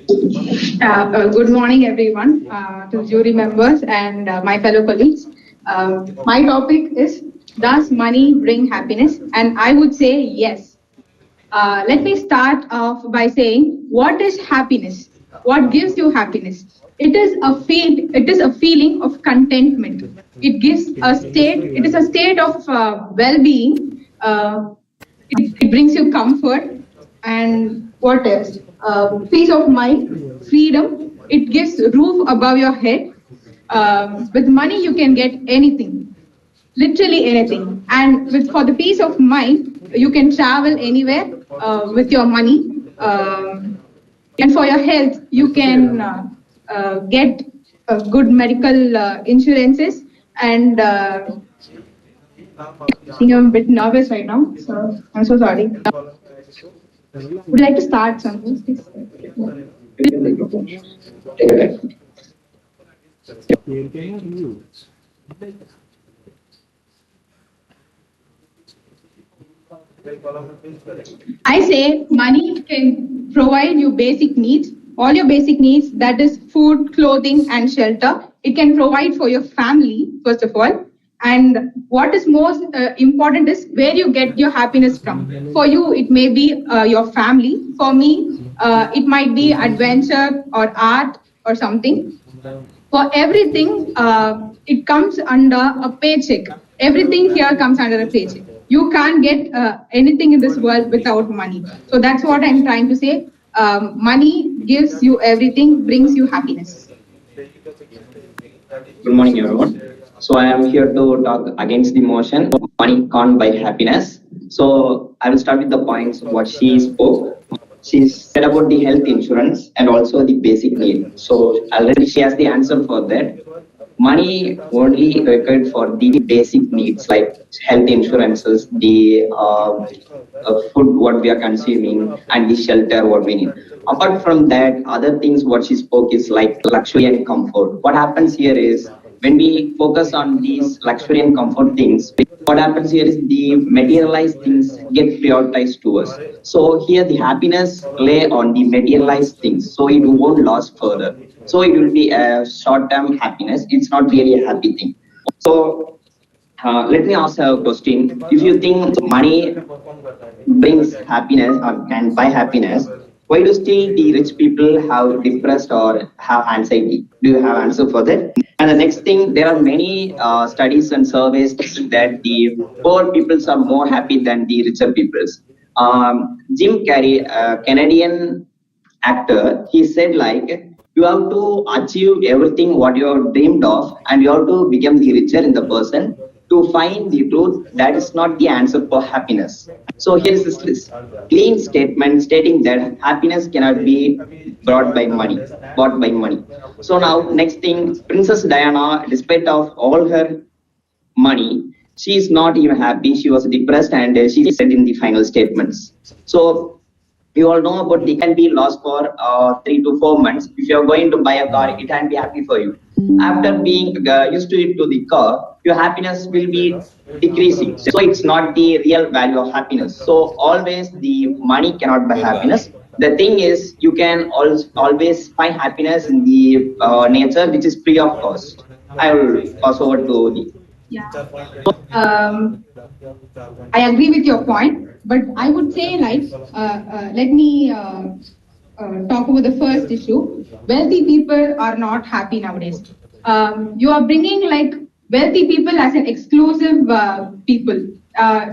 Good morning, everyone, to jury members and my fellow colleagues. My topic is, does money bring happiness? And I would say yes. Let me start off by saying, what is happiness? What gives you happiness? It is a feeling of contentment. It is a state of well-being. It brings you comfort, and what else? Peace of mind, freedom. It gives roof above your head. With money, you can get anything, literally anything. And for the peace of mind, you can travel anywhere with your money. And for your health, you can get good medical insurances. And I think I'm a bit nervous right now, so I'm so sorry. Would you like to start something, please? I say money can provide you basic needs, all your basic needs, that is food, clothing, and shelter. It can provide for your family, first of all. And what is most important is where you get your happiness from. For you, it may be your family. For me, it might be adventure or art or something. For everything, it comes under a paycheck. Everything here comes under a paycheck. You can't get anything in this world without money. So that's what I'm trying to say. Money gives you everything, brings you happiness. Good morning, everyone. So I am here to talk against the motion, money can't buy happiness. So I will start with the points of what she spoke. She said about the health insurance and also the basic need. So already she has the answer for that. money only required for the basic needs like health insurances, the food what we are consuming, and the shelter what we need. Apart from that, other things what she spoke is like luxury and comfort. What happens here is when we focus on these luxury and comfort things, what happens here is the materialized things get prioritized to us. So here the happiness lay on the materialized things, so it won't last further. So it will be a short-term happiness. It's not really a happy thing. So let me ask a question. If you think money brings happiness or can buy happiness, why do still the rich people have depressed or have anxiety? Do you have answer for that? And the next thing, there are many studies and surveys that the poor peoples are more happy than the richer peoples. Jim Carrey, a Canadian actor, he said like, you have to achieve everything what you have dreamed of, and you have to become the richer in the person to find the truth. That is not the answer for happiness. So here is this clean statement stating that happiness cannot be bought by money. So now next thing, Princess Diana, despite of all her money, she is not even happy. She was depressed, and she said in the final statements. So you all know about they can be lost for 3 to 4 months. If you are going to buy a car, it can be happy for you. After being used to it to the car, your happiness will be decreasing. So it's not the real value of happiness. So always the money cannot buy happiness. The thing is, you can always find happiness in the nature which is free of cost. I will pass over to the. Yeah. I agree with your point, but I would say like, let me talk about the first issue. Wealthy people are not happy nowadays. You are bringing like wealthy people as an exclusive people.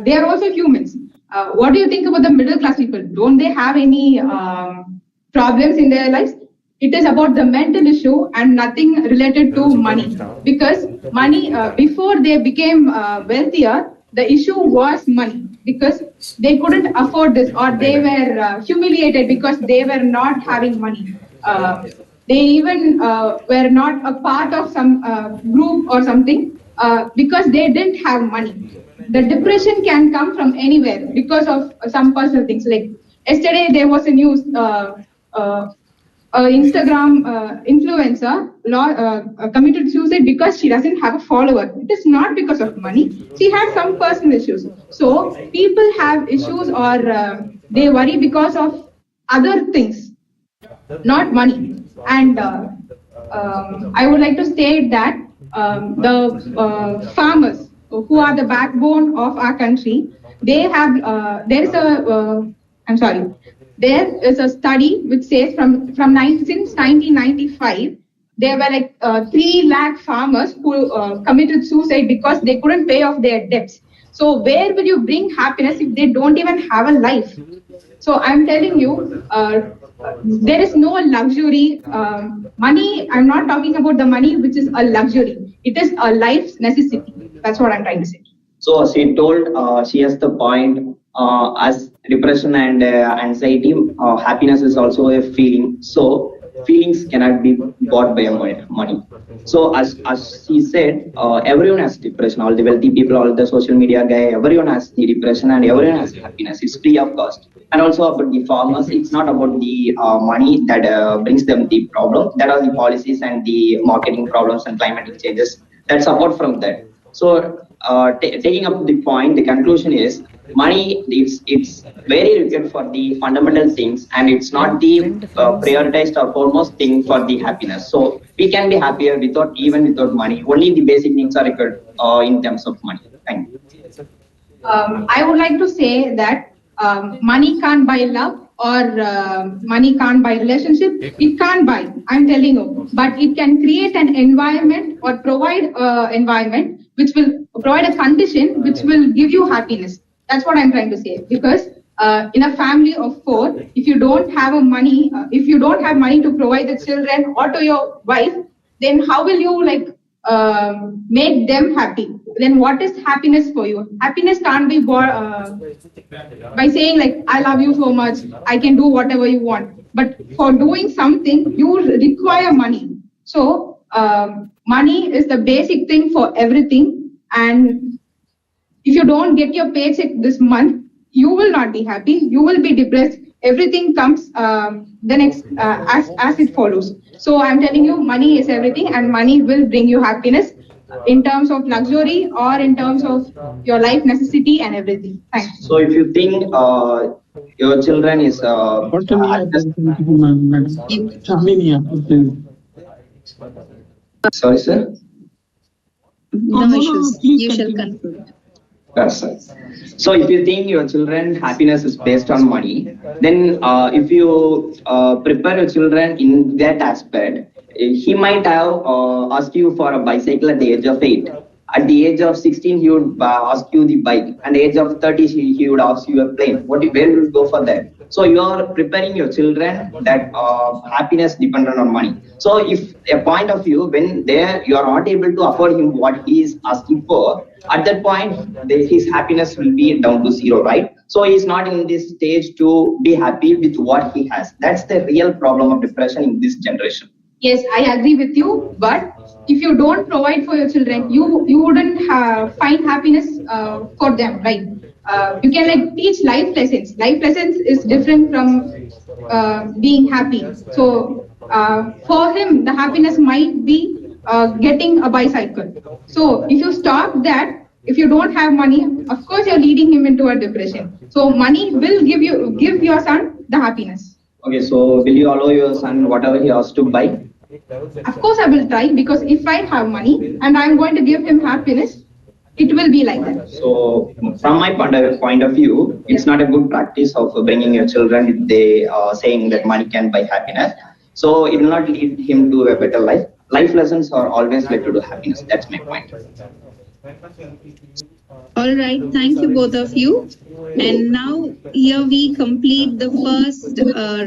They are also humans. What do you think about the middle class people? Don't they have any problems in their lives? It is about the mental issue and nothing related to money. Because money, before they became wealthier, the issue was money. Because they couldn't afford this, or they were humiliated because they were not having money. They even were not a part of some group or something because they didn't have money. The depression can come from anywhere because of some personal things. Like yesterday, there was a news. Instagram influencer committed suicide because she doesn't have a follower. It is not because of money. She had some personal issues. So people have issues or they worry because of other things, not money. And I would like to state that the farmers who are the backbone of our country, they have, there is a study which says since 1995, there were like 3 lakh farmers who committed suicide because they couldn't pay off their debts. So where will you bring happiness if they don't even have a life? So I'm telling you, there is no luxury. Money, I'm not talking about the money which is a luxury. It is a life's necessity. That's what I'm trying to say. So she told, she has the point, as depression and anxiety, happiness is also a feeling. So feelings cannot be bought by money. So as she said, everyone has depression. All the wealthy people, all the social media guy, everyone has the depression and everyone has happiness. It's free of cost. And also about the farmers, it's not about the money that brings them the problem. That are the policies and the marketing problems and climatic changes. That's apart from that. So taking up the point, the conclusion is money. It's very required for the fundamental things, and it's not the prioritized or foremost thing for the happiness. So we can be happier without money. Only the basic needs are required in terms of money. Thank you. I would like to say that money can't buy love or money can't buy relationship. It can't buy, I'm telling you, but it can create an environment or provide environment which will provide a condition which will give you happiness. That's what I'm trying to say. Because in a family of 4, if you don't have money to provide the children or to your wife, then how will you make them happy? Then what is happiness for you? Happiness can't be by saying like, I love you so much, I can do whatever you want. But for doing something, you require money. So money is the basic thing for everything. And if you don't get your paycheck this month, you will not be happy. You will be depressed. Everything comes the next as it follows. So I'm telling you, money is everything, and money will bring you happiness in terms of luxury or in terms of your life necessity and everything. Thanks. So if you think your children is sorry, sir. No issues. You shall conclude. Yes, sir. So if you think your children happiness is based on money, then if you prepare your children in that aspect, he might have asked you for a bicycle at the age of 8. At the age of 16, he would ask you the bike. At the age of 30, he would ask you a plane. Where will you go for that? So you are preparing your children that happiness dependent on money. So if a point of view, when you are not able to afford him what he is asking for, at that point, his happiness will be down to 0, right? So he is not in this stage to be happy with what he has. That's the real problem of depression in this generation. Yes, I agree with you. But if you don't provide for your children, you wouldn't find happiness for them, right? You can teach life lessons. Life lessons is different from being happy. So for him, the happiness might be getting a bicycle. So if you stop that, if you don't have money, of course you're leading him into a depression. So money will give your son the happiness. Okay, so will you allow your son whatever he has to buy? Of course I will try, because if I have money and I'm going to give him happiness, it will be like that. So from my point of view, it's not a good practice of bringing your children if they are saying that money can buy happiness. So it will not lead him to a better life. Life lessons are always led to happiness. That's my point. All right, thank you both of you. And now here we complete the first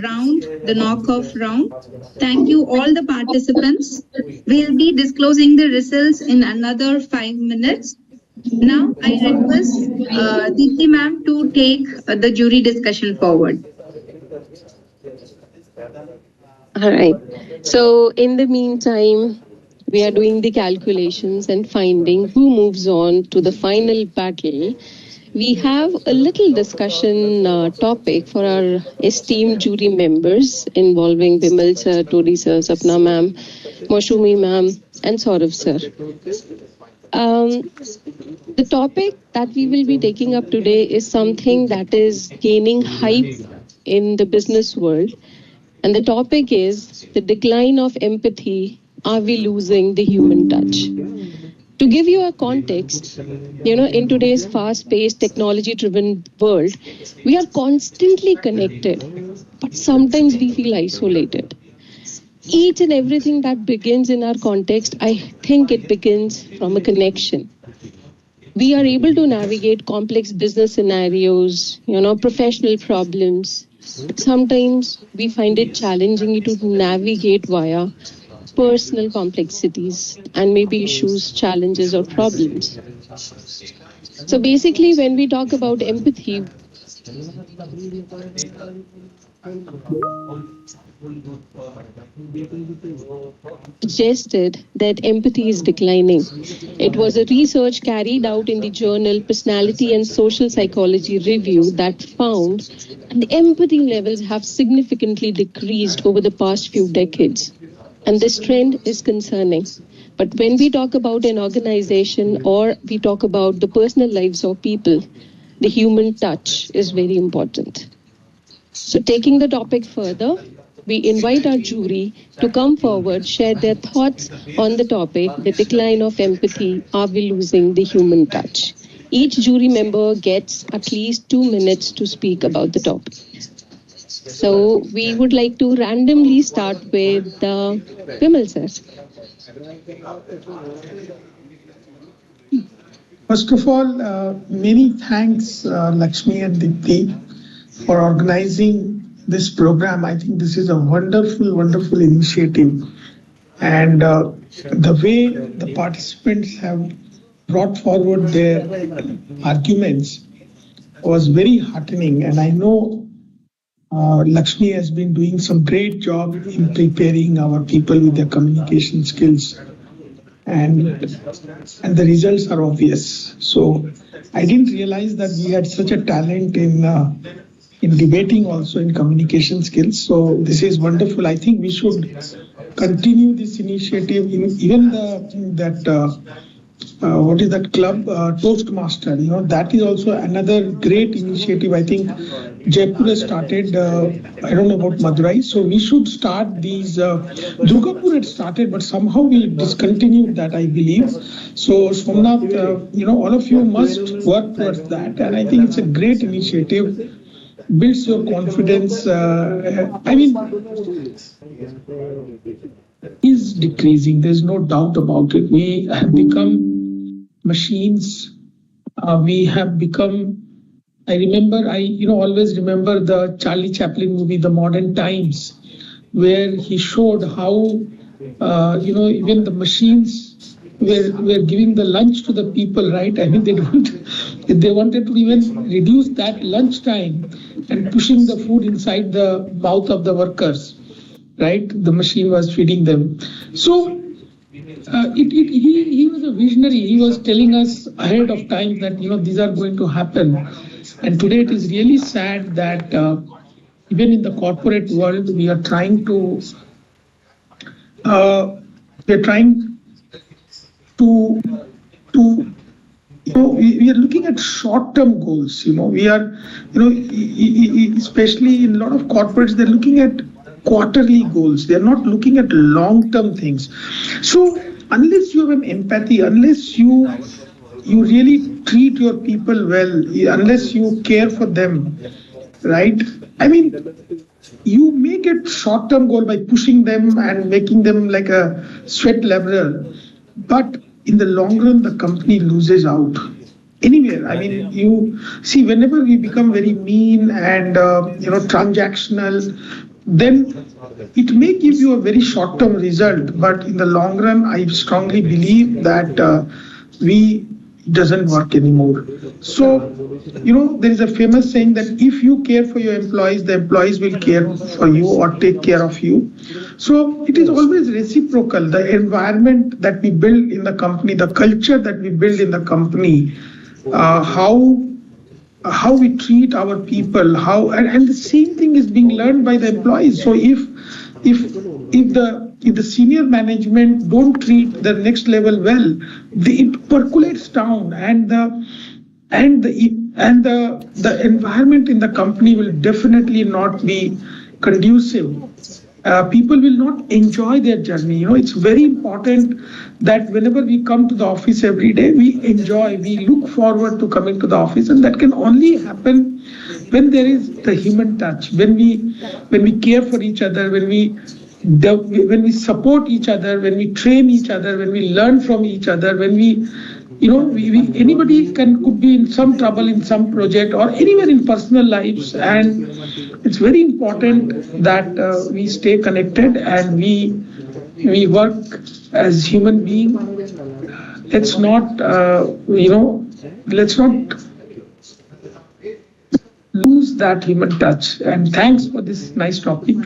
round, the knockoff round. Thank you all the participants. We'll be disclosing the results in another 5 minutes. Now I request Deepthi ma'am to take the jury discussion forward. All right. So in the meantime, we are doing the calculations and finding who moves on to the final battle. We have a little discussion topic for our esteemed jury members involving Bimal sir, Tori sir, Sapna ma'am, Moshumi ma'am, and Saurav sir. The topic that we will be taking up today is something that is gaining hype in the business world. And the topic is the decline of empathy. Are we losing the human touch? To give you a context, in today's fast-paced, technology-driven world, we are constantly connected, but sometimes we feel isolated. Each and everything that begins in our context, I think it begins from a connection. We are able to navigate complex business scenarios, professional problems. But sometimes we find it challenging to navigate via personal complexities and maybe issues, challenges, or problems. So basically, when we talk about empathy, suggested that empathy is declining. It was a research carried out in the journal Personality and Social Psychology Review that found that the empathy levels have significantly decreased over the past few decades. And this trend is concerning. But when we talk about an organization or we talk about the personal lives of people, the human touch is very important. So taking the topic further, we invite our jury to come forward, share their thoughts on the topic, the decline of empathy, are we losing the human touch? Each jury member gets at least 2 minutes to speak about the topic. So we would like to randomly start with Vimal sir. First of all, many thanks Lakshmi and Deepthi for organizing this program. I think this is a wonderful initiative. And the way the participants have brought forward their arguments was very heartening. And I know Lakshmi has been doing some great job in preparing our people with their communication skills. and the results are obvious. So I didn't realize that we had such a talent in debating, also in communication skills. So this is wonderful. I think we should continue this initiative. Even what is that club, Toastmaster, that is also another great initiative. I think Jaipur has started, I don't know about Madurai. So we should start these. Durgapur had started, but somehow we discontinued that, I believe. So Somnath, all of you must work towards that. And I think it's a great initiative. Builds your confidence. Is decreasing. There's no doubt about it. We have become machines. We have become. I always remember the Charlie Chaplin movie, The Modern Times, where he showed how, even the machines were giving the lunch to the people, right? I mean, they wanted to even reduce that lunch time and pushing the food inside the mouth of the workers, right? The machine was feeding them. So he was a visionary. He was telling us ahead of time that these are going to happen. And today it is really sad that even in the corporate world we are trying to we are looking at short-term goals. We are, especially in a lot of corporates, they're looking at quarterly goals. They're not looking at long-term things. So unless you have an empathy, unless you really treat your people well, unless you care for them, right? I mean, you make a short-term goal by pushing them and making them like a sweat laborer, but in the long run, the company loses out. Anywhere, I mean, you see, whenever we become very mean and transactional, then it may give you a very short-term result, but in the long run, I strongly believe that it doesn't work anymore. So, there is a famous saying that if you care for your employees, the employees will care for you or take care of you. So it is always reciprocal. The environment that we build in the company, the culture that we build in the company, how we treat our people, and the same thing is being learned by the employees. So if the senior management don't treat the next level well, it percolates down, and the environment in the company will definitely not be conducive. People will not enjoy their journey. It's very important that whenever we come to the office every day, we look forward to coming to the office, and that can only happen when there is the human touch, when we care for each other, when we support each other, when we train each other, when we learn from each other, when anybody could be in some trouble in some project or anywhere in personal lives, and it's very important that we stay connected and we work as human beings. Let's not lose that human touch. And thanks for this nice topic.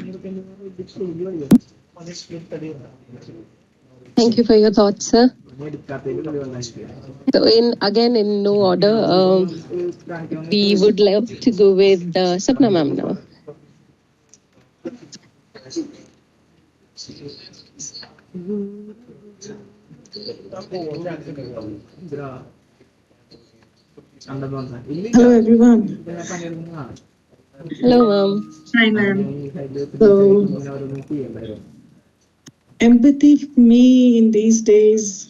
Thank you for your thoughts, sir. So in no order, we would love to go with Sapna ma'am now. Hello, everyone. Hello, ma'am. Hi, ma'am. So, empathy for me in these days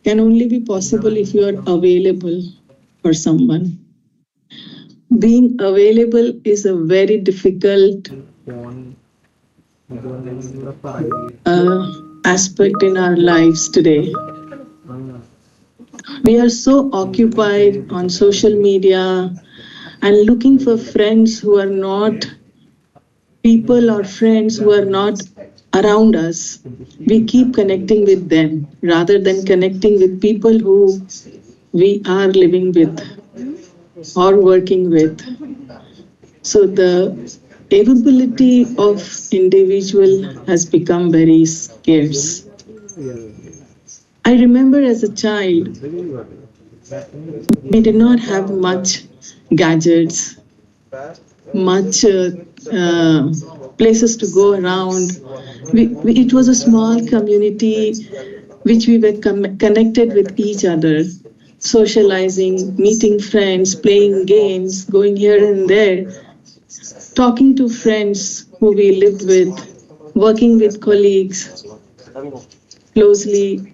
can only be possible if you are available for someone. Being available is a very difficult aspect in our lives today. We are so occupied on social media and looking for friends who are not people or friends who are not around us. We keep connecting with them rather than connecting with people who we are living with or working with. So the availability of individual has become very scarce. I remember as a child, we did not have much gadgets, much places to go around. It was a small community which we were connected with each other, socializing, meeting friends, playing games, going here and there, talking to friends who we lived with, working with colleagues closely.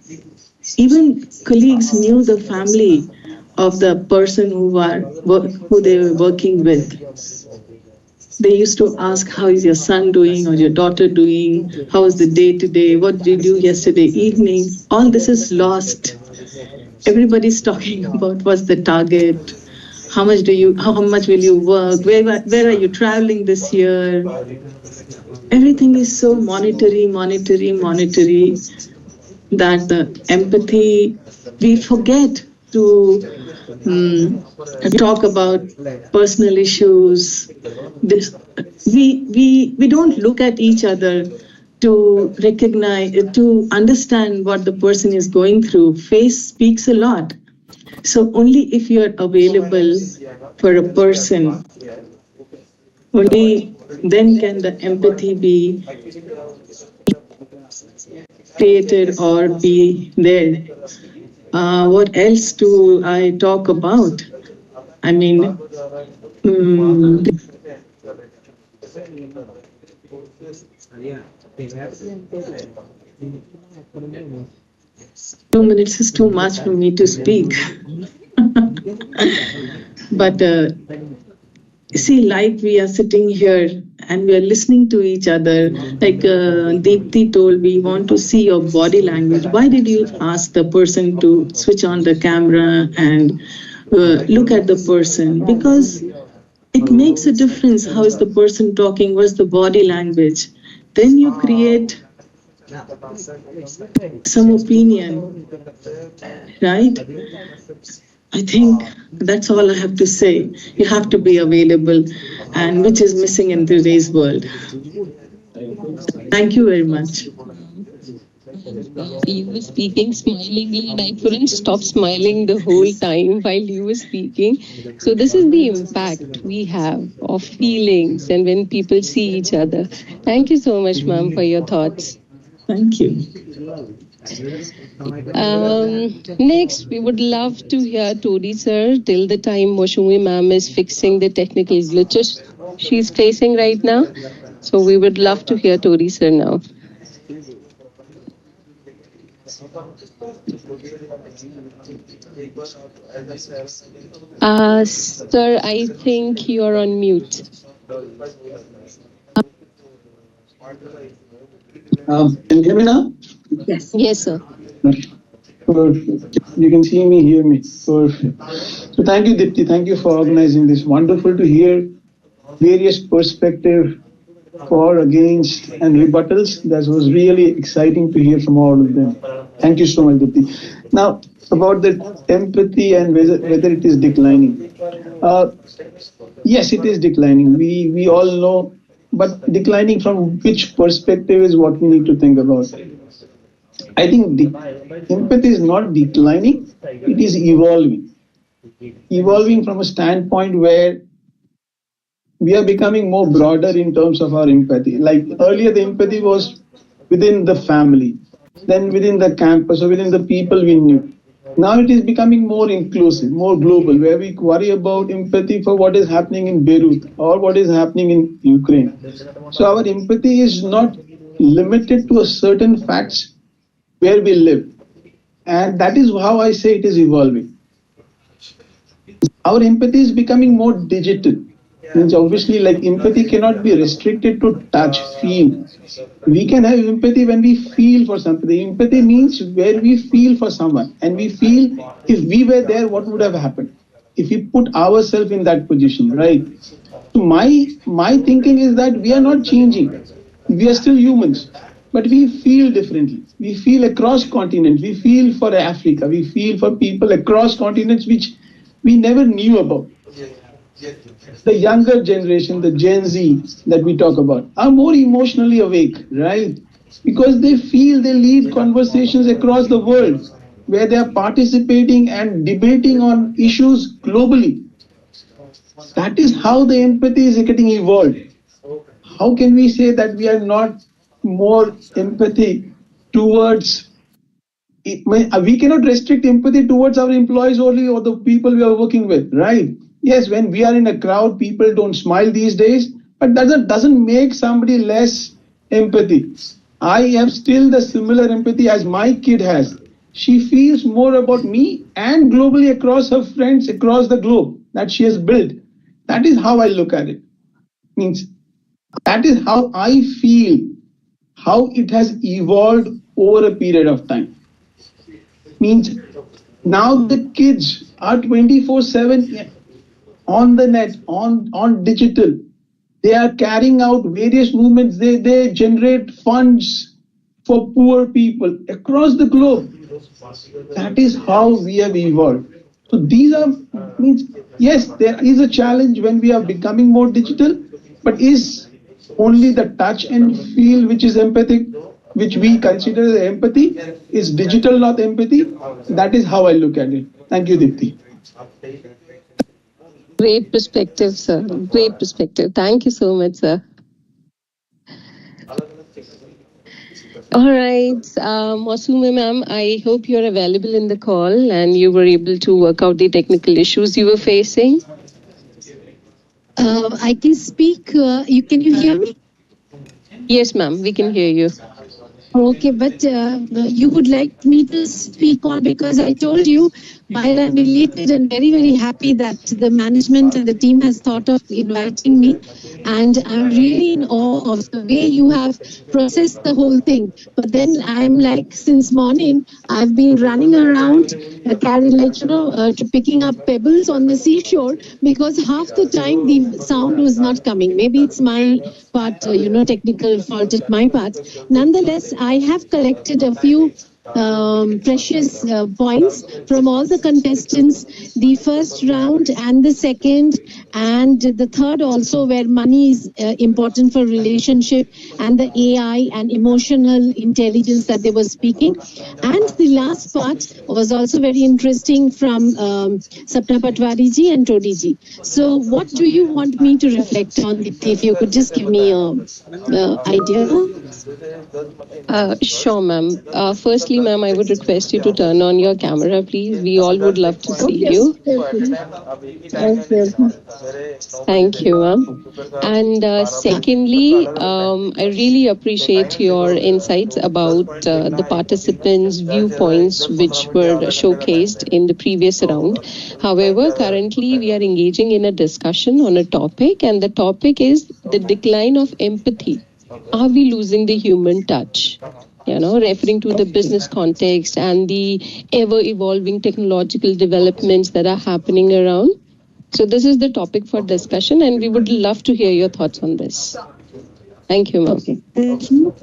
Even colleagues knew the family of the person who they were working with. They used to ask, how is your son doing or your daughter doing? How is the day today? What did you do yesterday evening? All this is lost. Everybody's talking about what's the target, how much will you work, where are you traveling this year? Everything is so monetary, that the empathy, we forget to talk about personal issues. We don't look at each other to recognize, to understand what the person is going through. Face speaks a lot. So only if you're available for a person, only then can the empathy be created or be there. What else do I talk about? I mean, 2 minutes is too much for me to speak. But see, like we are sitting here and we are listening to each other, like Deepthi told, we want to see your body language. Why did you ask the person to switch on the camera and look at the person? Because it makes a difference. How is the person talking? What's the body language? Then you create some opinion, right? I think that's all I have to say. You have to be available, and which is missing in today's world. Thank you very much. You were speaking smilingly, and I couldn't stop smiling the whole time while you were speaking. So this is the impact we have of feelings and when people see each other. Thank you so much, ma'am, for your thoughts. Thank you. Next, we would love to hear Tori sir till the time Moshumi ma'am is fixing the technical glitches she's facing right now. So we would love to hear Tori sir now. Sir, I think you're on mute. Can you hear me now? Yes. Yes, sir. Perfect. You can see me, hear me. Perfect. So thank you, Dipti. Thank you for organizing this. Wonderful to hear various perspectives for, against, and rebuttals. That was really exciting to hear from all of them. Thank you so much, Dipti. Now, about the empathy and whether it is declining. Yes, it is declining. We all know, but declining from which perspective is what we need to think about. I think empathy is not declining, it is evolving. Evolving from a standpoint where we are becoming more broader in terms of our empathy. Like earlier, the empathy was within the family, then within the campus or within the people we knew. Now it is becoming more inclusive, more global, where we worry about empathy for what is happening in Beirut or what is happening in Ukraine. So our empathy is not limited to a certain facts where we live. And that is how I say it is evolving. Our empathy is becoming more digital. Means obviously, like empathy cannot be restricted to touch, feel. We can have empathy when we feel for something. Empathy means where we feel for someone, and we feel if we were there, what would have happened? If we put ourselves in that position, right? So my thinking is that we are not changing. We are still humans, but we feel differently. We feel across continents. We feel for Africa. We feel for people across continents which we never knew about. The younger generation, the Gen Z that we talk about, are more emotionally awake, right? Because they feel they lead conversations across the world. where they are participating and debating on issues globally. That is how the empathy is getting evolved. How can we say that we are not more empathy towards we cannot restrict empathy towards our employees only or the people we are working with, right? Yes, when we are in a crowd, people don't smile these days, but that doesn't make somebody less empathy. I have still the similar empathy as my kid has. She feels more about me and globally across her friends across the globe that she has built. That is how I look at it. Means that is how I feel how it has evolved over a period of time. Means now the kids are 24/7 on the net, on digital. They are carrying out various movements. They generate funds for poor people across the globe. That is how we have evolved. So these are means yes, there is a challenge when we are becoming more digital, but is only the touch and feel which is empathic, which we consider as empathy, is digital, not empathy. That is how I look at it. Thank you, Dipti. Great perspective, sir. Great perspective. Thank you so much, sir. All right, Masume ma'am, I hope you're available in the call and you were able to work out the technical issues you were facing. I can speak. Can you hear me? Yes, ma'am, we can hear you. Okay, but you would like me to speak on because I told you while I'm elated and very, very happy that the management and the team has thought of inviting me. And I'm really in awe of the way you have processed the whole thing. But then I'm like, since morning, I've been running around, carrying to picking up pebbles on the seashore because half the time the sound was not coming. Maybe it's my part, technical fault at my part. Nonetheless, I have collected a few precious points from all the contestants, the first round and the second and the third also, where money is important for relationship and the AI and emotional intelligence that they were speaking. And the last part was also very interesting from Sapna Patwari ji and Todi ji. So what do you want me to reflect on, if you could just give me an idea? Sure, ma'am. Firstly, ma'am, I would request you to turn on your camera, please. We all would love to see you. Thank you, ma'am. And secondly, I really appreciate your insights about the participants' viewpoints which were showcased in the previous round. However, currently we are engaging in a discussion on a topic, and the topic is the decline of empathy. Are we losing the human touch? Referring to the business context and the ever-evolving technological developments that are happening around. So this is the topic for discussion, and we would love to hear your thoughts on this. Thank you, ma'am. Okay. Thank you.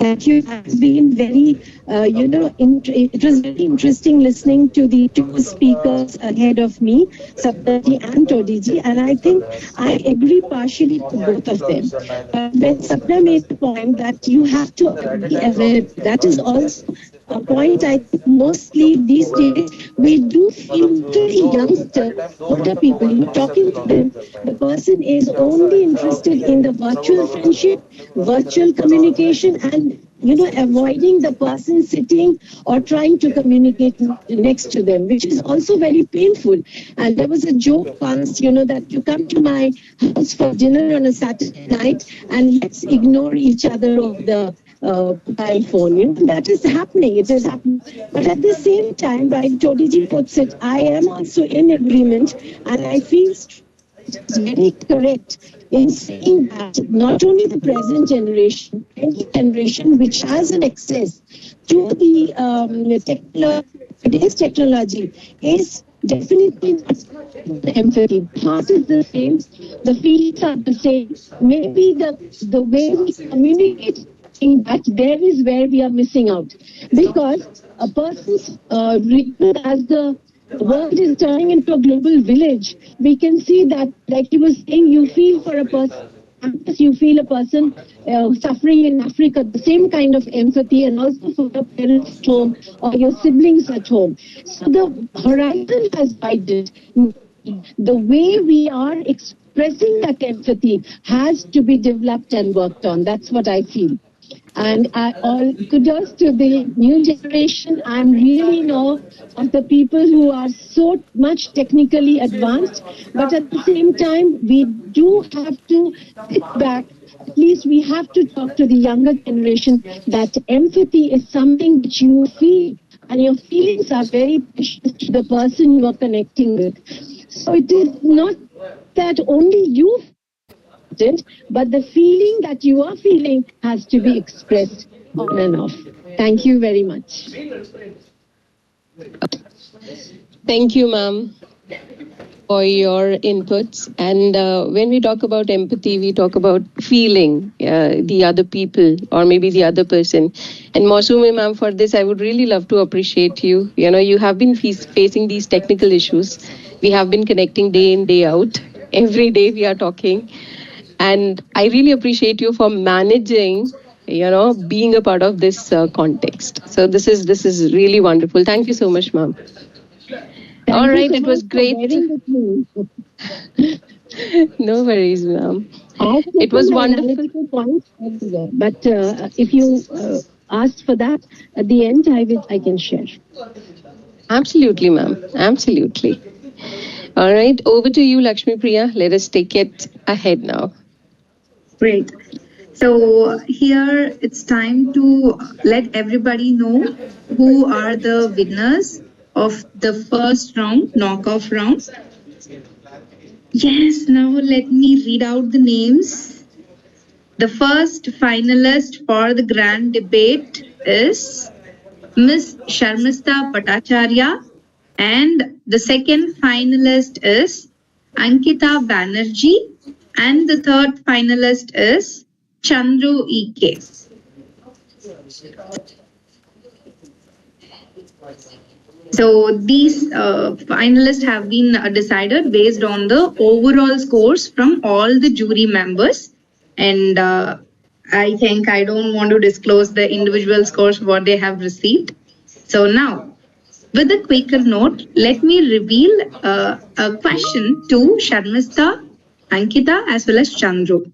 It's been very, it was very interesting listening to the two speakers ahead of me, Sapnaji and Todiji, and I think I agree partially to both of them. When Sapna made the point that you have to be aware, that is also a point I think mostly these days we do feel to the youngsters, older people, you're talking to them, the person is only interested in the virtual friendship, virtual communication, and avoiding the person sitting or trying to communicate next to them, which is also very painful. And there was a joke once, that you come to my house for dinner on a Saturday night and let's ignore each other over the mobile phone. That is happening. It is happening. But at the same time, like Todiji puts it, I am also in agreement, and I feel it's very correct in saying that not only the present generation, any generation which has an access to the today's technology is definitely not empathy. Heart is the same, the feelings are the same. Maybe the way we communicate, that there is where we are missing out, because a person's as the world is turning into a global village, we can see that, like you were saying, you feel for a person campus, you feel a person suffering in Africa, the same kind of empathy, and also for your parents at home or your siblings at home. So the horizon has widened. The way we are expressing that empathy has to be developed and worked on. That's what I feel. And all kudos to the new generation. I'm really in awe of the people who are so much technically advanced, but at the same time, we do have to sit back. At least we have to talk to the younger generation that empathy is something which you feel, and your feelings are very precious to the person you are connecting with. So it is not that only you, but the feeling that you are feeling has to be expressed on and off. Thank you very much. Thank you, ma'am, for your inputs. And when we talk about empathy, we talk about feeling the other people or maybe the other person. And Mosumi, ma'am, for this, I would really love to appreciate you. You know, you have been facing these technical issues. We have been connecting day in, day out. Every day we are talking. And I really appreciate you for managing, being a part of this context. So this is really wonderful. Thank you so much, ma'am. All right, it was great. No worries, ma'am. It was wonderful. Points everywhere, but if you ask for that at the end, I can share. Absolutely, ma'am. Absolutely. All right, over to you, Lakshmi Priya. Let us take it ahead now. Great. So here it's time to let everybody know who are the winners of the first round, knockoff round. Yes, now let me read out the names. The first finalist for the grand debate is Miss Sharmista Bhattacharya, and the second finalist is Ankita Banerjee, and the third finalist is Chandru E.K. So these finalists have been decided based on the overall scores from all the jury members. And I think I don't want to disclose the individual scores what they have received. So now, with a quicker note, let me reveal a question to Sharmista, Ankita as well as Chandru.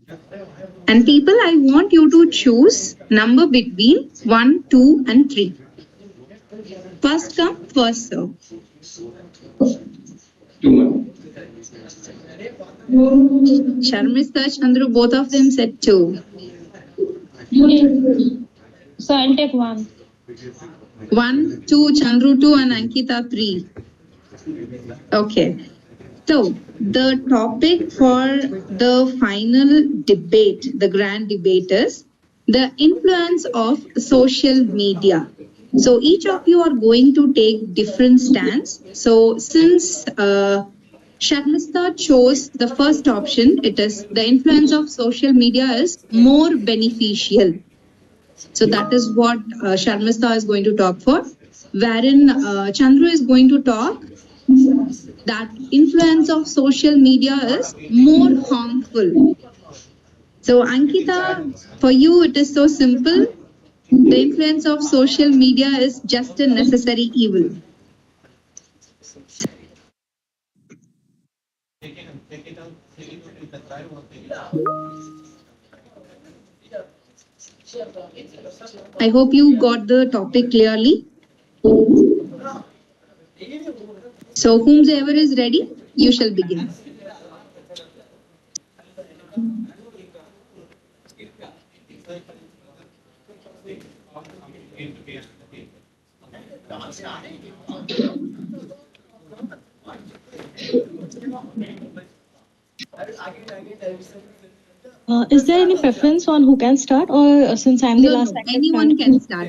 And people, I want you to choose number between 1, 2 and 3. First come, first serve. 2. Sharmista, Chandru, both of them said 2. So I'll take 1. 1, 2, Chandru 2 and Ankita 3. Okay. So the topic for the final debate, the grand debate, is the influence of social media. So each of you are going to take different stands. So since Sharmista chose the first option, it is the influence of social media is more beneficial. So that is what Sharmista is going to talk for, wherein Chandru is going to talk that influence of social media is more harmful. So Ankita, for you it is so simple. The influence of social media is just a necessary evil. I hope you got the topic clearly. So whomsoever is ready, you shall begin. Is there any preference on who can start, or since I'm the last? No, anyone can start.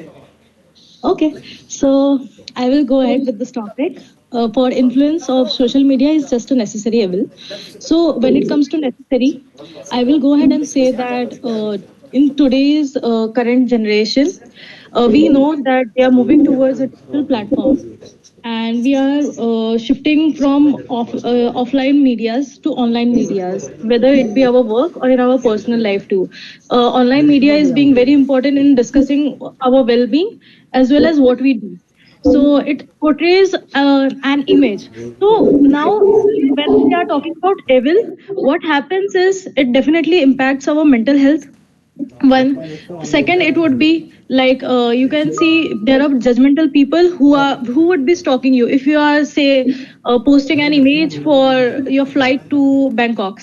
Okay, so I will go ahead with this topic. For influence of social media is just a necessary evil. So when it comes to necessary, I will go ahead and say that in today's current generation, we know that they are moving towards a digital platform and we are shifting from offline medias to online medias, whether it be our work or in our personal life too. Online media is being very important in discussing our well-being as well as what we do. So it portrays an image. So now when we are talking about evil, what happens is it definitely impacts our mental health. One second, it would be like you can see there are judgmental people who would be stalking you if you are, say, posting an image for your flight to Bangkok.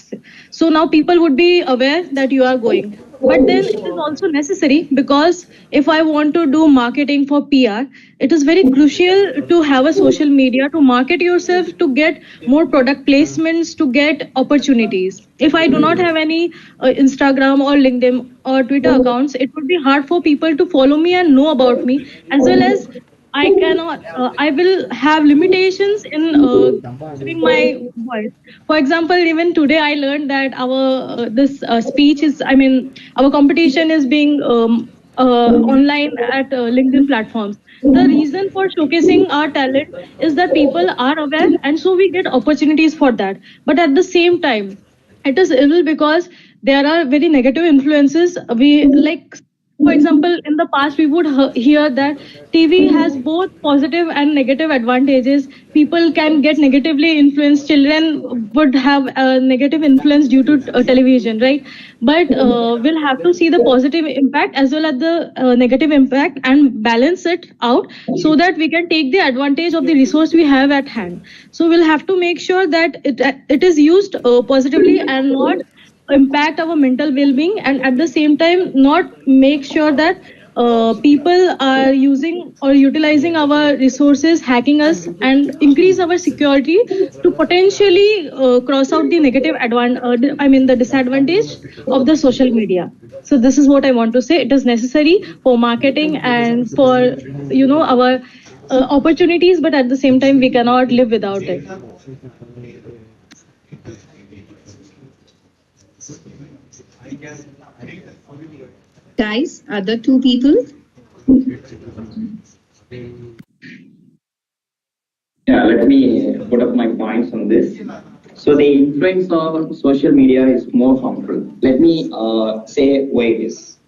So now people would be aware that you are going, but then it is also necessary, because if I want to do marketing for PR, it is very crucial to have a social media to market yourself, to get more product placements, to get opportunities. If I do not have any Instagram or LinkedIn or Twitter accounts, it would be hard for people to follow me and know about me, as well as I cannot, I will have limitations in giving my voice. For example, even today I learned that our this speech is, I mean, our competition is being online at LinkedIn platforms. The reason for showcasing our talent is that people are aware, and so we get opportunities for that. But at the same time, it is evil because there are very negative influences. We like, for example, in the past we would hear that TV has both positive and negative advantages. People can get negatively influenced, children would have a negative influence due to television, right? But we'll have to see the positive impact as well as the negative impact and balance it out, so that we can take the advantage of the resource we have at hand. So we'll have to make sure that it is used positively and not impact our mental well-being, and at the same time not make sure that people are using or utilizing our resources, hacking us, and increase our security to potentially cross out the negative I mean the disadvantage of the social media. So this is what I want to say. It is necessary for marketing and for our opportunities, but at the same time we cannot live without it. Guys, other two people? Yeah, let me put up my points on this. So the influence of social media is more harmful. Let me say why it is.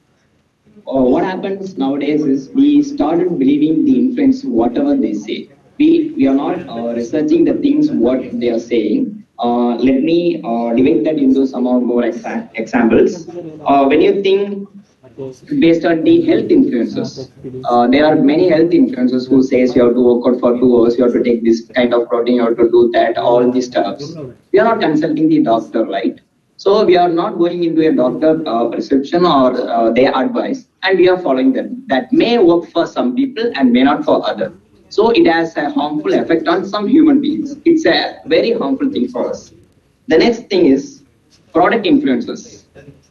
What happens nowadays is we started believing the influence whatever they say. We are not researching the things what they are saying. Let me divide that into some more examples. When you think based on the health influences, there are many health influencers who says you have to work out for 2 hours, you have to take this kind of protein, you have to do that, all these stuffs. We are not consulting the doctor, right? So we are not going into a doctor prescription or their advice, and we are following them. That may work for some people and may not for others. So it has a harmful effect on some human beings. It's a very harmful thing for us. The next thing is product influences.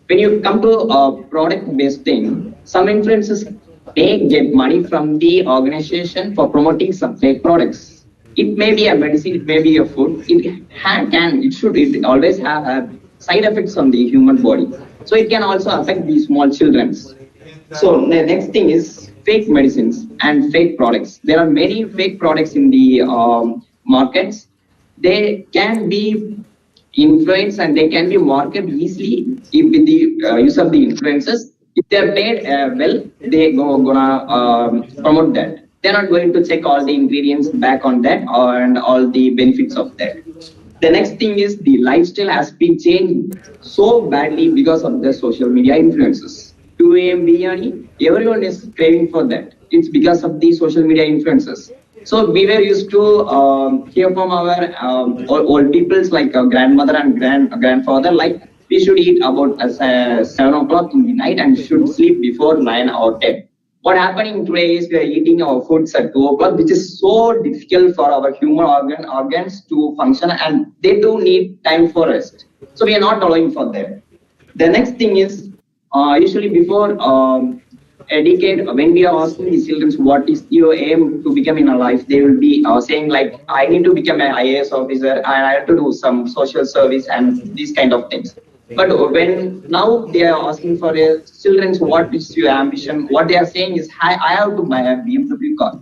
When you come to a product-based thing, some influencers may get money from the organization for promoting some fake products. It may be a medicine, it may be a food. It always have side effects on the human body. So it can also affect the small children. So the next thing is fake medicines and fake products. There are many fake products in the markets. They can be influenced and they can be marketed easily if with the use of the influencers. If they're paid well, they gonna promote that. They're not going to check all the ingredients back on that and all the benefits of that. The next thing is the lifestyle has been changed so badly because of the social media influences. 2 a.m. biryani, everyone is craving for that. It's because of the social media influences. So we were used to hear from our old peoples like grandmother and grandfather, like we should eat about 7 o'clock in the night and should sleep before 9 or 10. What happening today is we are eating our foods at 2 o'clock, which is so difficult for our human organs to function, and they do need time for rest. So we are not allowing for that. The next thing is usually before a decade, when we are asking the children what is your aim to become in a life, they will be saying like, I need to become an IAS officer and I have to do some social service and these kind of things. But when now they are asking for a children's what is your ambition, what they are saying is I have to buy a BMW car.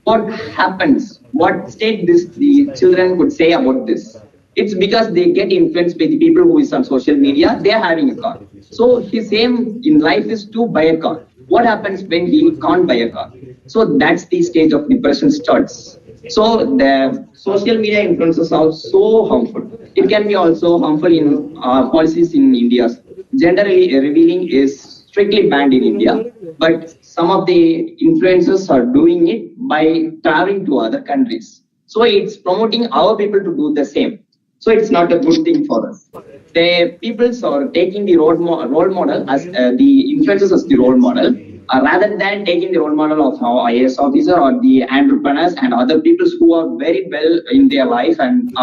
what happens, what state the children would say about this. It's because they get influenced by the people who is on social media. They are having a car. So his aim in life is to buy a car. What happens when he can't buy a car? So that's the stage of depression starts. So the social media influences are so harmful. It can be also harmful in policies in India. Gender revealing is strictly banned in India, but some of the influencers are doing it by traveling to other countries. So it's promoting our people to do the same. So it's not a good thing for us. The people are taking the role model as the influencers as the role model, rather than taking the role model of our IAS officer or the entrepreneurs and other people who are very well in their life and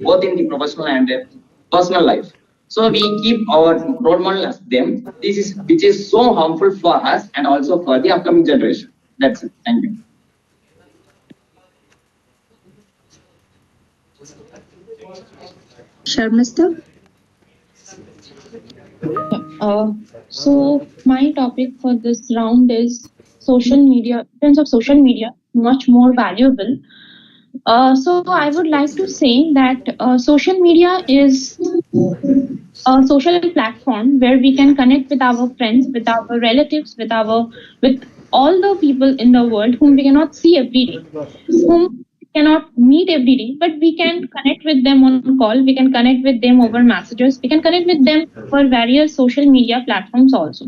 both in the professional and personal life. So we keep our role model as them. This is which is so harmful for us and also for the upcoming generation. That's it. Thank you. Sharmista? So my topic for this round is social media. Influence of social media much more valuable. So I would like to say that social media is a social platform where we can connect with our friends, with our relatives, with all the people in the world whom we cannot see every day, whom we cannot meet every day, but we can connect with them on call, we can connect with them over messages, we can connect with them over various social media platforms also.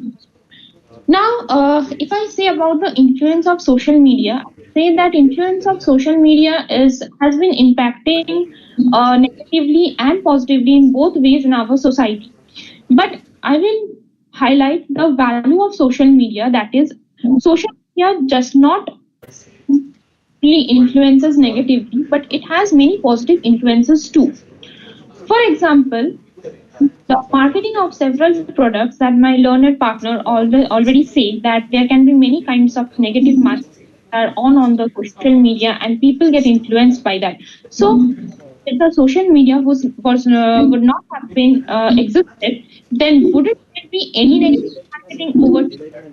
Now, if I say about the influence of social media, I say that influence of social media has been impacting negatively and positively in both ways in our society. But I will highlight the value of social media. That is, social media does not really influences negatively, but it has many positive influences too. For example, the marketing of several products that my learned partner already said that there can be many kinds of negative marketing that are on the social media and people get influenced by that. So if the social media would not have been existed, then wouldn't there be any negative marketing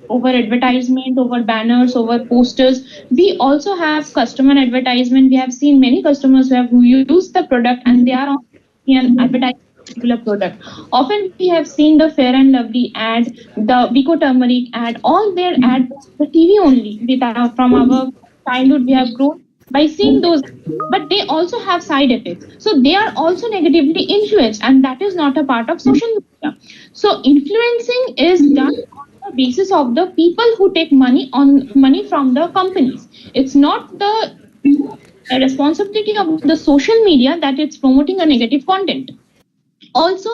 over advertisement, over banners, over posters? We also have customer advertisement. We have seen many customers who use the product and they are on an advertising particular product. Often we have seen the Fair and Lovely ad, the Vico Turmeric ad, all their ads on the TV only. From our childhood, we have grown by seeing those, but they also have side effects. So they are also negatively influenced, and that is not a part of social media. So influencing is done on the basis of the people who take money from the companies. It's not the responsibility of the social media that it's promoting a negative content. Also,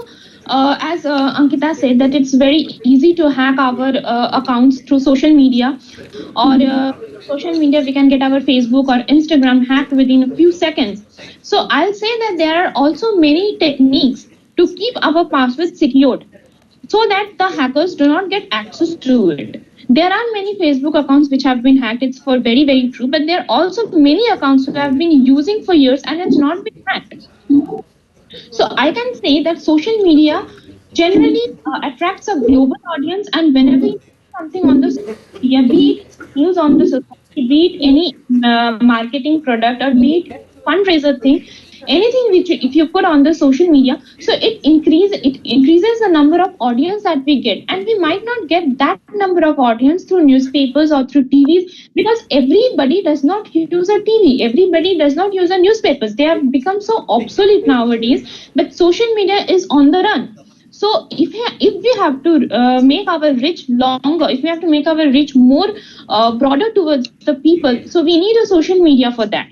as Ankita said, that it's very easy to hack our accounts through social media, or social media we can get our Facebook or Instagram hacked within a few seconds. So I'll say that there are also many techniques to keep our passwords secured so that the hackers do not get access to it. There are many Facebook accounts which have been hacked. It's for very, very true. But there are also many accounts who have been using for years and it's not been hacked. So I can say that social media generally attracts a global audience, and whenever you do something on the social media, be it news on the society, be it any marketing product, or be it fundraiser thing, anything which if you put on the social media, so it increases the number of audience that we get, and we might not get that number of audience through newspapers or through TVs, because everybody does not use a TV, everybody does not use a newspapers. They have become so obsolete nowadays, but social media is on the run. So if we have to make our reach longer, if we have to make our reach more broader towards the people, so we need a social media for that.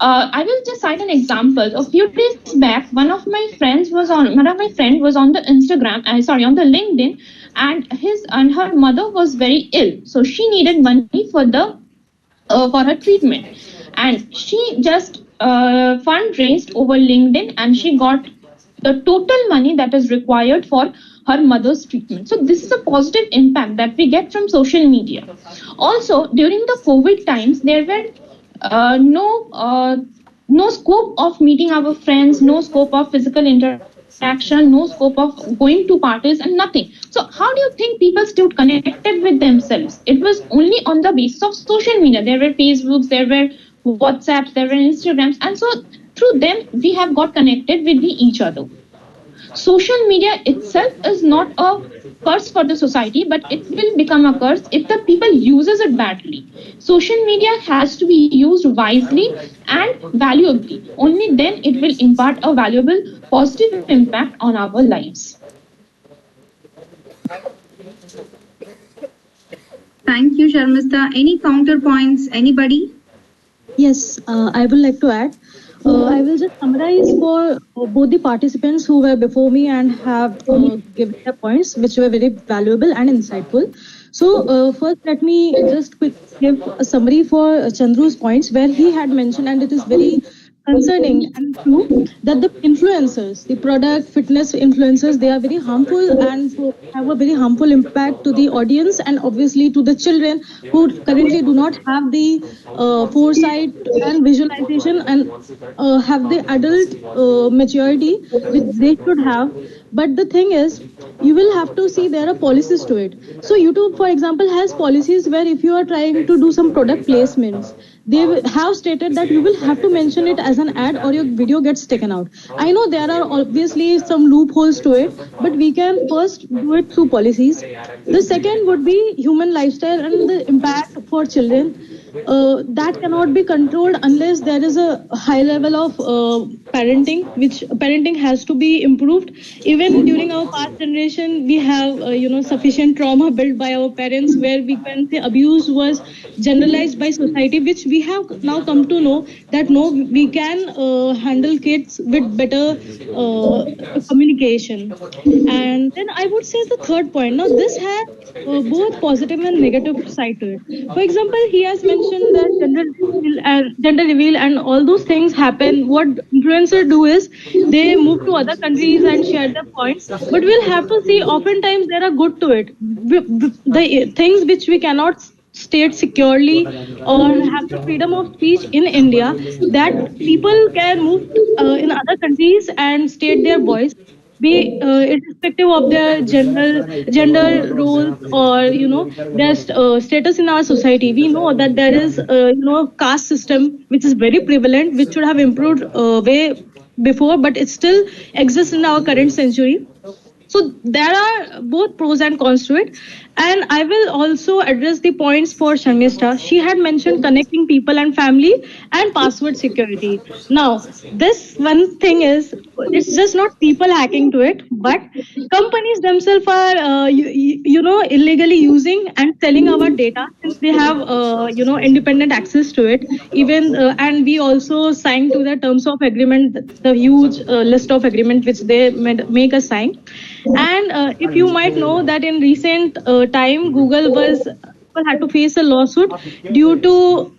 I will just cite an example. A few days back, one of my friend was on the Instagram, on the LinkedIn, and her mother was very ill, so she needed money for her treatment, and she just fundraised over LinkedIn, and she got the total money that is required for her mother's treatment. So this is a positive impact that we get from social media. Also, during the COVID times, there were no scope of meeting our friends, no scope of physical interaction interaction, no scope of going to parties and nothing. So how do you think people stayed connected with themselves? It was only on the basis of social media. There were Facebooks, there were WhatsApps, there were Instagrams, and so through them we have got connected with each other. Social media itself is not a curse for the society, but it will become a curse if the people uses it badly. Social media has to be used wisely and valuably. Only then it will impart a valuable positive impact on our lives. Thank you, Sharmista. Any counterpoints? Anybody? Yes, I would like to add. I will just summarize for both the participants who were before me and have given their points, which were very valuable and insightful. So, first, let me just quickly give a summary for Chandru's points, where he had mentioned, and it is very concerning and true, that the influencers, the product fitness influencers, they are very harmful and have a very harmful impact to the audience and obviously to the children who currently do not have the foresight and visualization and have the adult maturity which they should have. But the thing is, you will have to see there are policies to it. So YouTube, for example, has policies where if you are trying to do some product placements, they have stated that you will have to mention it as an ad or your video gets taken out. I know there are obviously some loopholes to it, but we can first do it through policies. The second would be human lifestyle and the impact for children. That cannot be controlled unless there is a high level of parenting, which parenting has to be improved. Even during our past generation, we have sufficient trauma built by our parents, where we can say abuse was generalized by society, which we have now come to know that no, we can handle kids with better communication. And then I would say the third point. Now this has both positive and negative side to it. For example, he has mentioned that gender reveal and all those things happen. What influencers do is they move to other countries and share their points. But we'll have to see. Oftentimes there are good to it. The things which we cannot state securely or have the freedom of speech in India, that people can move in other countries and state their voice, be irrespective of their gender roles or their status in our society. We know that there is caste system which is very prevalent, which should have improved way before, but it still exists in our current century. So there are both pros and cons to it. And I will also address the points for Sharmista. She had mentioned connecting people and family and password security. Now, this one thing is, it's just not people hacking to it, but companies themselves are, illegally using and selling our data, since they have, independent access to it. Even, and we also signed to the terms of agreement, the huge list of agreement which they make us sign. And if you might know that in recent time, Google had to face a lawsuit due to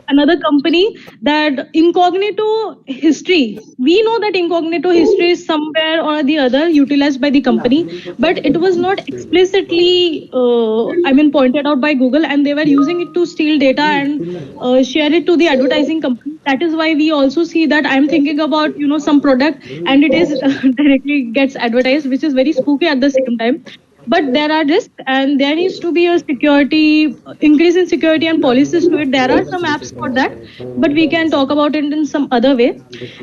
another company, that incognito history. We know that incognito history is somewhere or the other utilized by the company, but it was not explicitly pointed out by Google, and they were using it to steal data and share it to the advertising company. That is why we also see that I'm thinking about some product and it is directly gets advertised, which is very spooky at the same time. But there are risks, and there needs to be a security increase in security and policies to it. There are some apps for that, but we can talk about it in some other way.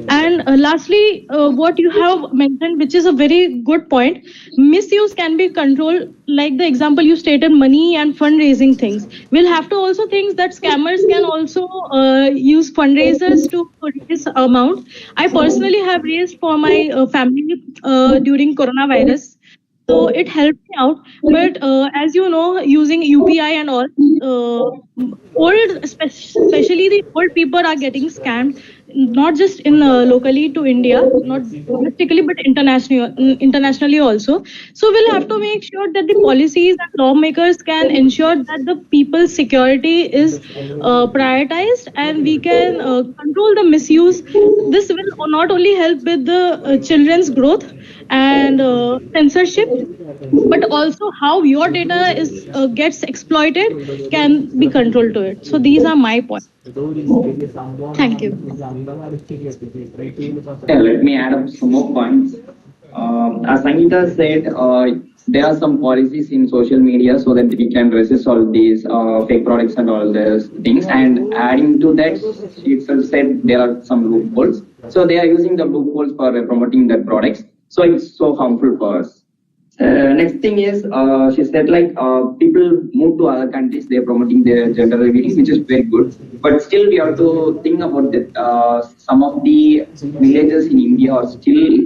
And lastly, what you have mentioned, which is a very good point, misuse can be controlled. Like the example you stated, money and fundraising things. We'll have to also think that scammers can also use fundraisers to raise amount. I personally have raised for my family during coronavirus. So it helped me out. But as you know, using UPI and all, especially the old people are getting scammed, not just in locally to India, not domestically, but internationally also. So we'll have to make sure that the policies and lawmakers can ensure that the people's security is prioritized, and we can control the misuse. This will not only help with the children's growth and censorship, but also how your data is gets exploited can be controlled to it. So these are my points. Thank you. Yeah, let me add up some more points. As Sangeeta said, there are some policies in social media so that we can resist all these fake products and all these things. And adding to that, she itself said there are some loopholes. So they are using the loopholes for promoting their products. So it's so harmful for us. Next thing is, she said people move to other countries, they're promoting their gender revealing, which is very good. But still, we have to think about that. Some of the villages in India are still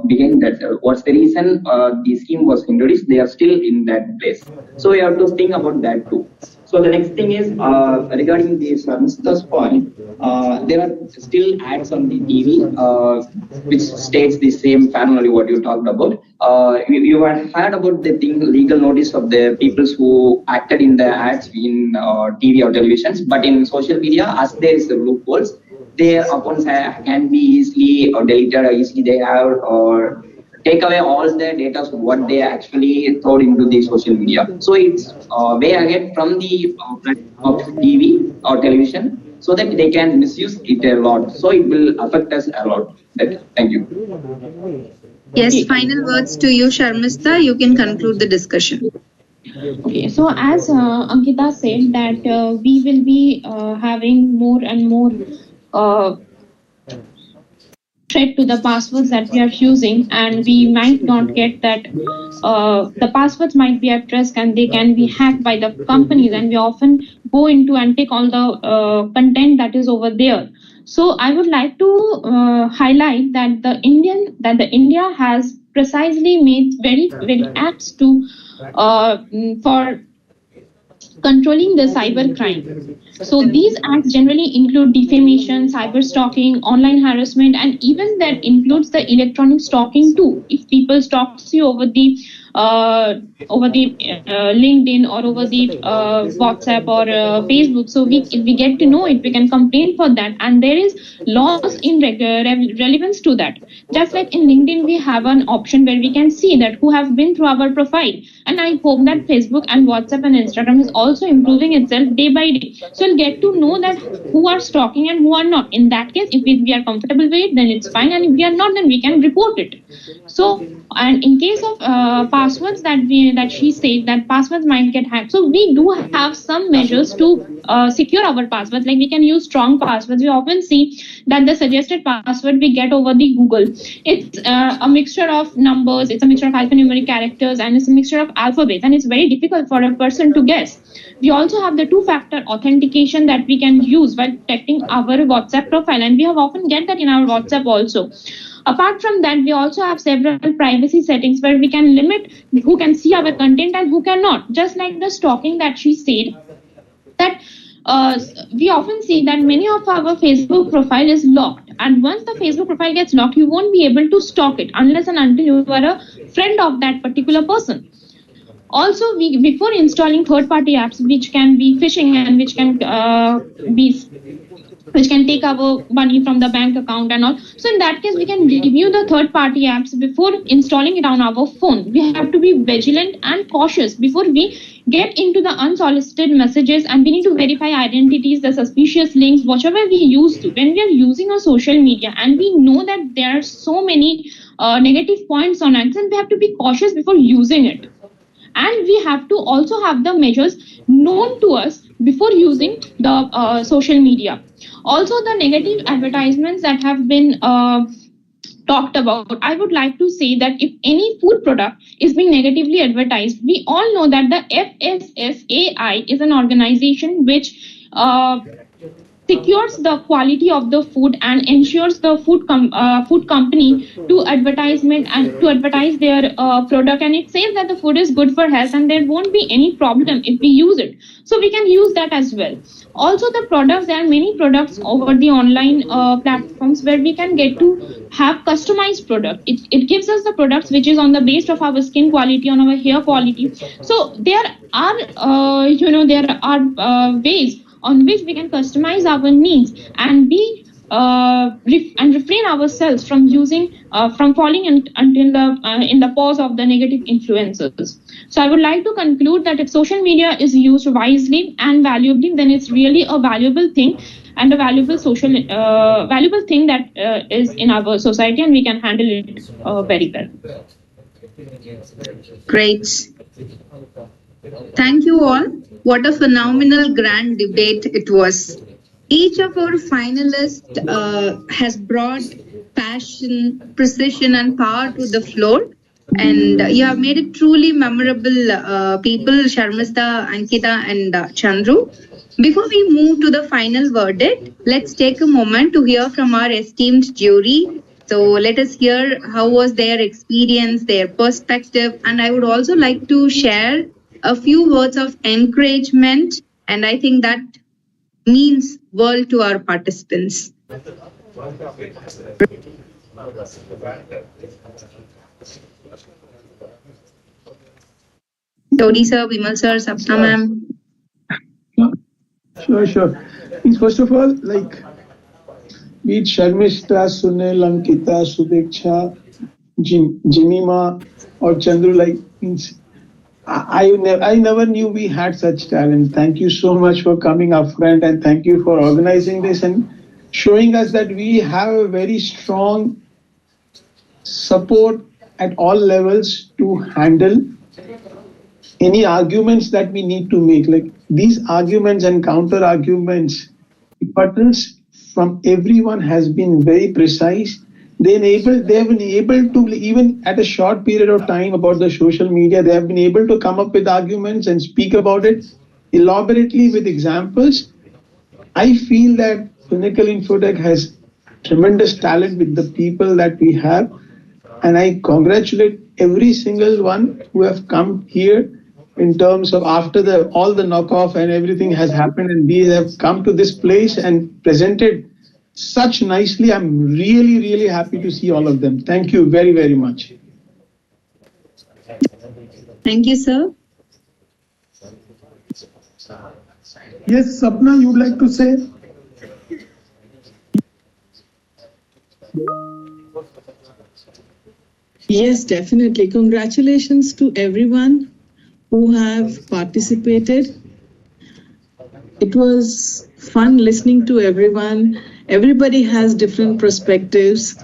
behind that. What's the reason the scheme was introduced? They are still in that place. So we have to think about that too. So the next thing is regarding the Mr. point. There are still ads on the TV which states the same family what you talked about. You had heard about the thing legal notice of the people who acted in the ads in TV or televisions, but in social media, as there is a loopholes, their accounts can be easily deleted or easily they have or take away all the data of what they actually throw into the social media. So it's way ahead from the of TV or television so that they can misuse it a lot. So it will affect us a lot. Thank you. Yes, final words to you, Sharmista. You can conclude the discussion. Okay, so as Ankita said that we will be having more and more threat to the passwords that we are using, and we might not get that the passwords might be at risk and they can be hacked by the companies, and we often go into and take all the content that is over there. So I would like to highlight that the India has precisely made very acts to for controlling the cyber crime. So these acts generally include defamation, cyber stalking, online harassment, and even that includes the electronic stalking too. If people stalks you over the LinkedIn or over the WhatsApp or Facebook, so if we get to know it, we can complain for that, and there is laws in relevance to that. Just like in LinkedIn, we have an option where we can see that who have been through our profile, and I hope that Facebook and WhatsApp and Instagram is also improving itself day by day. So you'll get to know that who are stalking and who are not. In that case, if we are comfortable with it, then it's fine, and if we are not, then we can report it. So, and in case of passwords that she said that passwords might get hacked, so we do have some measures to secure our passwords. Like we can use strong passwords. We often see that the suggested password we get over the Google, it's a mixture of numbers, it's a mixture of alphanumeric characters, and it's a mixture of alphabets, and it's very difficult for a person to guess. We also have the two-factor authentication that we can use while protecting our WhatsApp profile, and we have often get that in our WhatsApp also. Apart from that, we also have several privacy settings where we can limit who can see our content and who cannot. Just like the stalking that she said, that we often see that many of our Facebook profile is locked, and once the Facebook profile gets locked, you won't be able to stalk it unless and until you are a friend of that particular person. Also, before installing third-party apps which can be phishing and which can take our money from the bank account and all. So in that case, we can review the third-party apps before installing it on our phone. We have to be vigilant and cautious before we get into the unsolicited messages, and we need to verify identities, the suspicious links, whatever we use to. When we are using a social media and we know that there are so many negative points on it, and we have to be cautious before using it. And we have to also have the measures known to us before using the social media. Also, the negative advertisements that have been talked about, I would like to say that if any food product is being negatively advertised, we all know that the FSSAI is an organization which secures the quality of the food and ensures the food company to advertisement and to advertise their product, and it says that the food is good for health and there won't be any problem if we use it. So we can use that as well. Also, the products, there are many products over the online platforms where we can get to have customized product. It gives us the products which is on the base of our skin quality, on our hair quality. So there are ways on which we can customize our needs and be and refrain ourselves from using from falling until the in the pause of the negative influences. So I would like to conclude that if social media is used wisely and valuably, then it's really a valuable thing and a valuable social valuable thing that is in our society, and we can handle it very well. Great. Thank you all. What a phenomenal grand debate it was. Each of our finalists has brought passion, precision, and power to the floor. And you have made it truly memorable, people, Sharmista, Ankita, and Chandru. Before we move to the final verdict, let's take a moment to hear from our esteemed jury. So let us hear how was their experience, their perspective, and I would also like to share a few words of encouragement, and I think that means world to our participants. Todi sir, Vimal sir, Sapna ma'am. Sure. First of all, like, be it Sharmishta, Sunil, Ankita, Sudeksha, Jimima, or Chandru, like, I never knew we had such talent. Thank you so much for coming up front, and thank you for organizing this and showing us that we have a very strong support at all levels to handle any arguments that we need to make. Like, these arguments and counter arguments, buttons from everyone has been very precise. They have been able to, even at a short period of time about the social media, they have been able to come up with arguments and speak about it elaborately with examples. I feel that Pinnacle Infotech has tremendous talent with the people that we have, and I congratulate every single one who have come here in terms of after all the knockoff and everything has happened, and we have come to this place and presented such nicely. I'm really, really happy to see all of them. Thank you very, very much. Thank you, sir. Yes, Sapna, you would like to say? Yes, definitely. Congratulations to everyone who have participated. It was fun listening to everyone. Everybody has different perspectives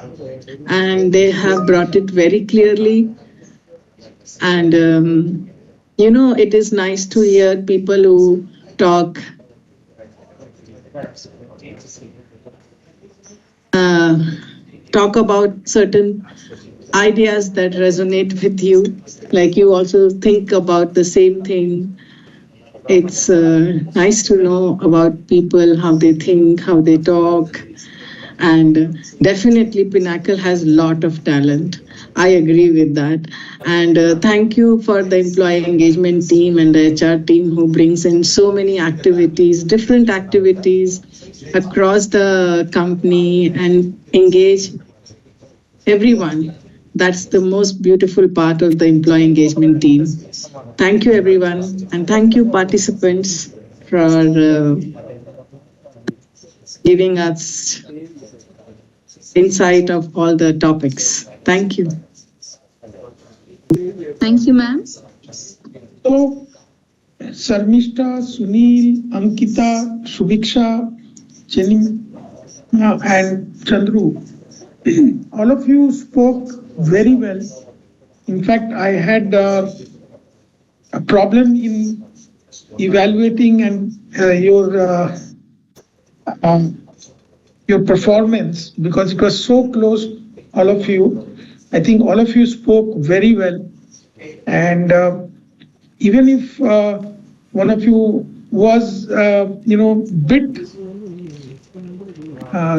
and they have brought it very clearly. And, it is nice to hear people who talk about certain ideas that resonate with you, like you also think about the same thing. It's nice to know about people, how they think, how they talk, and definitely Pinnacle has a lot of talent. I agree with that. And thank you for the employee engagement team and the HR team who brings in so many activities, different activities across the company and engage everyone. That's the most beautiful part of the employee engagement team. Thank you, everyone. And thank you, participants, for giving us insight of all the topics. Thank you. Thank you, ma'am. So, Sarmishta, Sunil, Ankita, Subiksha, Jenny, and Chandru, all of you spoke very well. In fact, I had a problem in evaluating and your performance because it was so close, all of you. I think all of you spoke very well. And even if one of you was, bit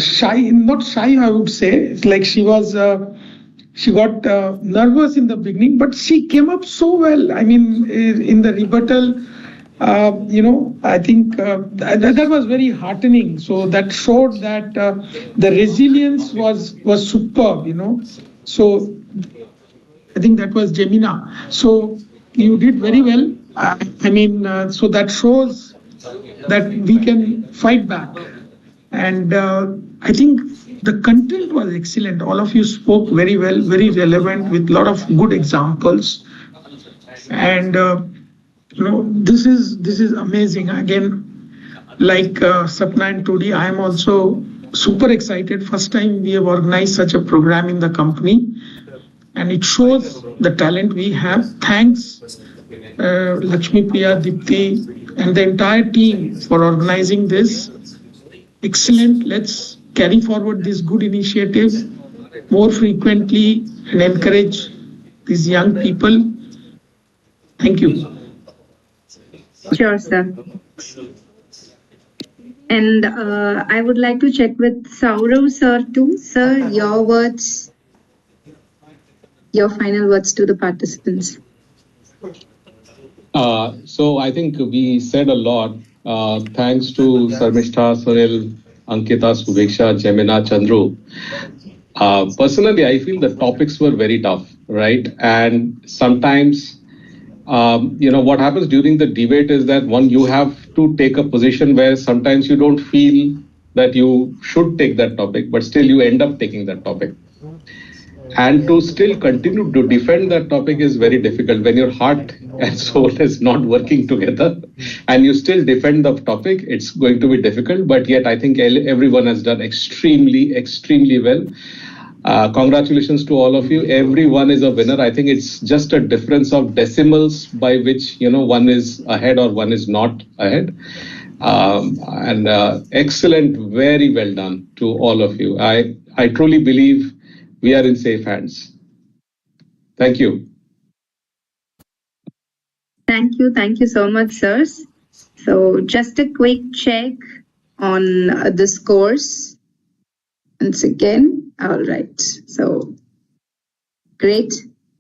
shy, not shy, I would say. It's like she got nervous in the beginning, but she came up so well. I mean, in the rebuttal, I think that was very heartening. So that showed that the resilience was superb, So I think that was Gemina. So you did very well. So that shows that we can fight back. And I think the content was excellent. All of you spoke very well, very relevant, with a lot of good examples. And this is amazing. Again, like Sapna and Tudi, I am also super excited. First time we have organized such a program in the company, and it shows the talent we have. Thanks, Lakshmi Priya, Dipti, and the entire team for organizing this. Excellent. Let's carry forward this good initiative more frequently and encourage these young people. Thank you. Sure, sir. And I would like to check with Saurav sir too. Sir, your words, your final words to the participants. So I think we said a lot. Thanks to Sarmishta, Sunil, Ankita, Subeksha, Jemina, Chandru. Personally, I feel the topics were very tough, right? And sometimes, what happens during the debate is that you have to take a position where sometimes you don't feel that you should take that topic, but still you end up taking that topic. And to still continue to defend that topic is very difficult when your heart and soul is not working together and you still defend the topic. It's going to be difficult, but yet I think everyone has done extremely, extremely well. Congratulations to all of you. Everyone is a winner. I think it's just a difference of decimals by which, one is ahead or one is not ahead. And excellent, very well done to all of you. I truly believe we are in safe hands. Thank you. Thank you. Thank you so much, sirs. So just a quick check on the scores. Once again, all right. So great.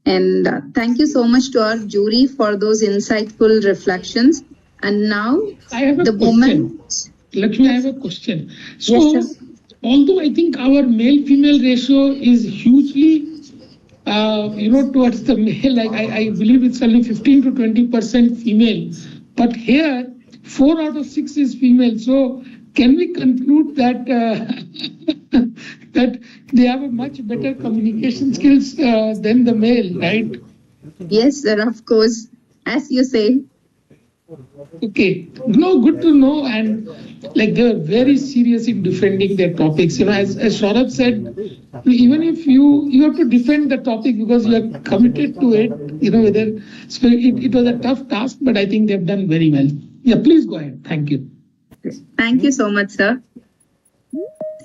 And thank you so much to our jury for those insightful reflections. And now I have the moment. Lakshmi, I have a question. So, yes, although I think our male-female ratio is hugely, towards the male, like I believe it's only 15 to 20% female, but here 4 out of 6 is female. So can we conclude that that they have a much better communication skills than the male, right? Yes, sir, of course, as you say. Okay, no, good to know. And like they were very serious in defending their topics. As Saurabh said, even if you have to defend the topic because you are committed to it, whether it was a tough task, but I think they've done very well. Yeah, please go ahead. Thank you. Thank you so much, sir.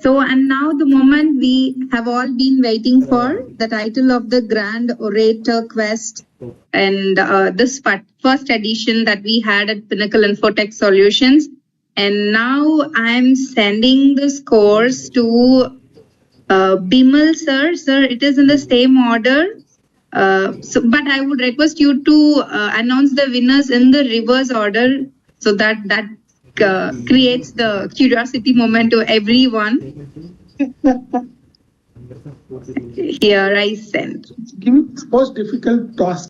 So, and now the moment we have all been waiting for, the title of the Grand Orator Quest and this first edition that we had at Pinnacle Infotech Solutions. And now I'm sending the scores to Bimal sir. Sir, it is in the same order. But I would request you to announce the winners in the reverse order so that creates the curiosity moment to everyone. Here I send. Give it the most difficult task.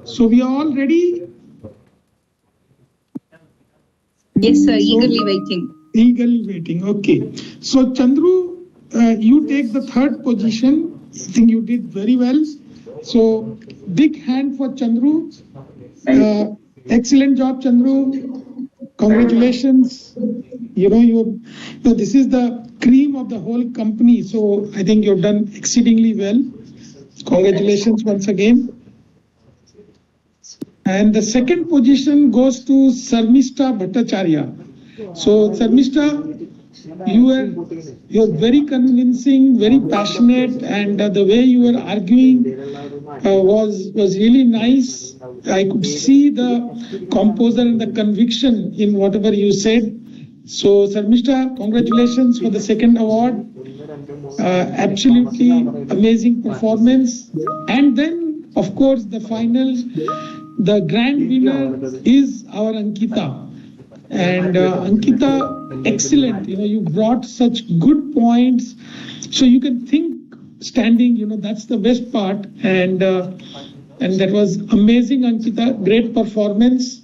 So we are all ready? Yes, sir. Eagerly waiting. Eagerly waiting. Okay. So Chandru, you take the third position. I think you did very well. So big hand for Chandru. Excellent job, Chandru. Congratulations. This is the cream of the whole company. So I think you've done exceedingly well. Congratulations once again. And the second position goes to Sarmishta Bhattacharya. So Sarmishta, you're very convincing, very passionate, and the way you were arguing was really nice. I could see the composer and the conviction in whatever you said. So Sarmishta, congratulations for the second award. Absolutely amazing performance. And then, of course, the final, the grand winner is our Ankita. And Ankita, excellent. You brought such good points. So you can think standing, that's the best part. And that was amazing, Ankita. Great performance.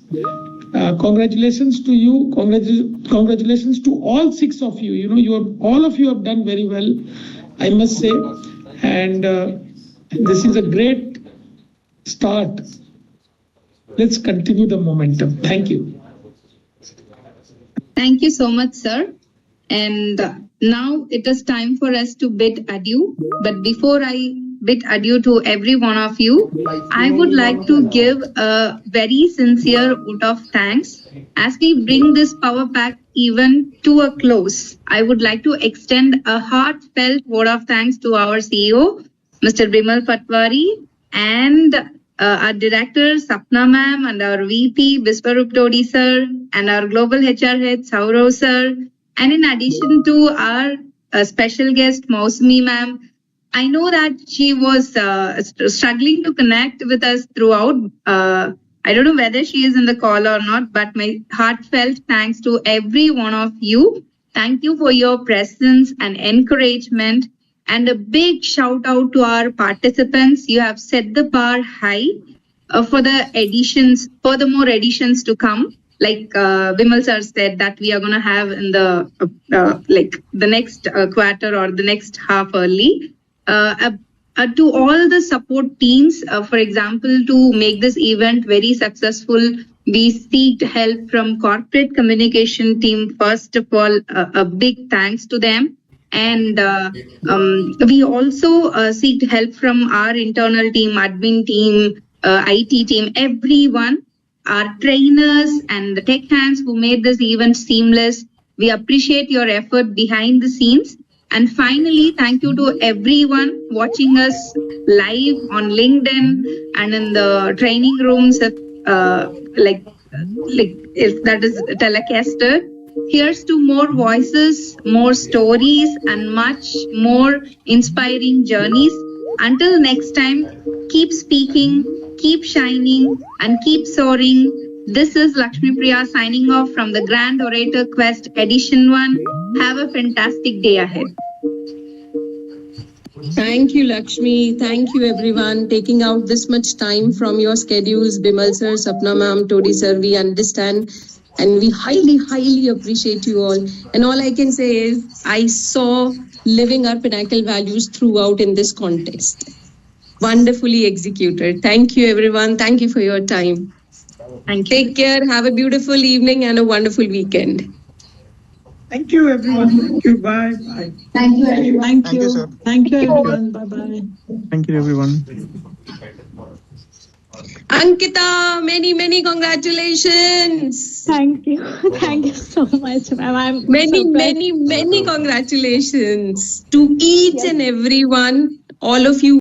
Congratulations to you. Congratulations to all 6 of you. All of you have done very well, I must say. And this is a great start. Let's continue the momentum. Thank you. Thank you so much, sir. And now it is time for us to bid adieu. But before I bid adieu to every one of you, I would like to give a very sincere vote of thanks. As we bring this Power Pack event to a close, I would like to extend a heartfelt vote of thanks to our CEO, Mr. Bimal Patwari, and our director, Sapna ma'am, and our VP, Biswarup Todi sir, and our global HR head, Saurav sir. And in addition to our special guest, Mausami ma'am, I know that she was struggling to connect with us throughout. I don't know whether she is in the call or not, but my heartfelt thanks to every one of you. Thank you for your presence and encouragement. And a big shout out to our participants. You have set the bar high for the more editions to come. Like Bimal sir said that we are going to have in the the next quarter or the next half early. To all the support teams, for example, to make this event very successful, we seek help from corporate communication team. First of all, a big thanks to them. And we also seek help from our internal team, admin team, IT team, everyone, our trainers and the tech hands who made this event seamless. We appreciate your effort behind the scenes. And finally, thank you to everyone watching us live on LinkedIn and in the training rooms, if that is telecasted. Here's to more voices, more stories, and much more inspiring journeys. Until next time, keep speaking, keep shining, and keep soaring. This is Lakshmi Priya signing off from the Grand Orator Quest Edition 1. Have a fantastic day ahead. Thank you, Lakshmi. Thank you, everyone, taking out this much time from your schedules. Bimal sir, Sapna ma'am, Todi sir, we understand. And we highly, highly appreciate you all. And all I can say is, I saw living our Pinnacle values throughout in this contest. Wonderfully executed. Thank you, everyone. Thank you for your time. Thank you. Take care. Have a beautiful evening and a wonderful weekend. Thank you, everyone. Thank you. Bye. Bye. Thank you, everyone. Thank you. sir. Thank you, everyone. Bye-bye. Thank you, everyone. Ankita, many, many congratulations. Thank you. Thank you so much, ma'am. I'm Many congratulations to each and everyone, all of you.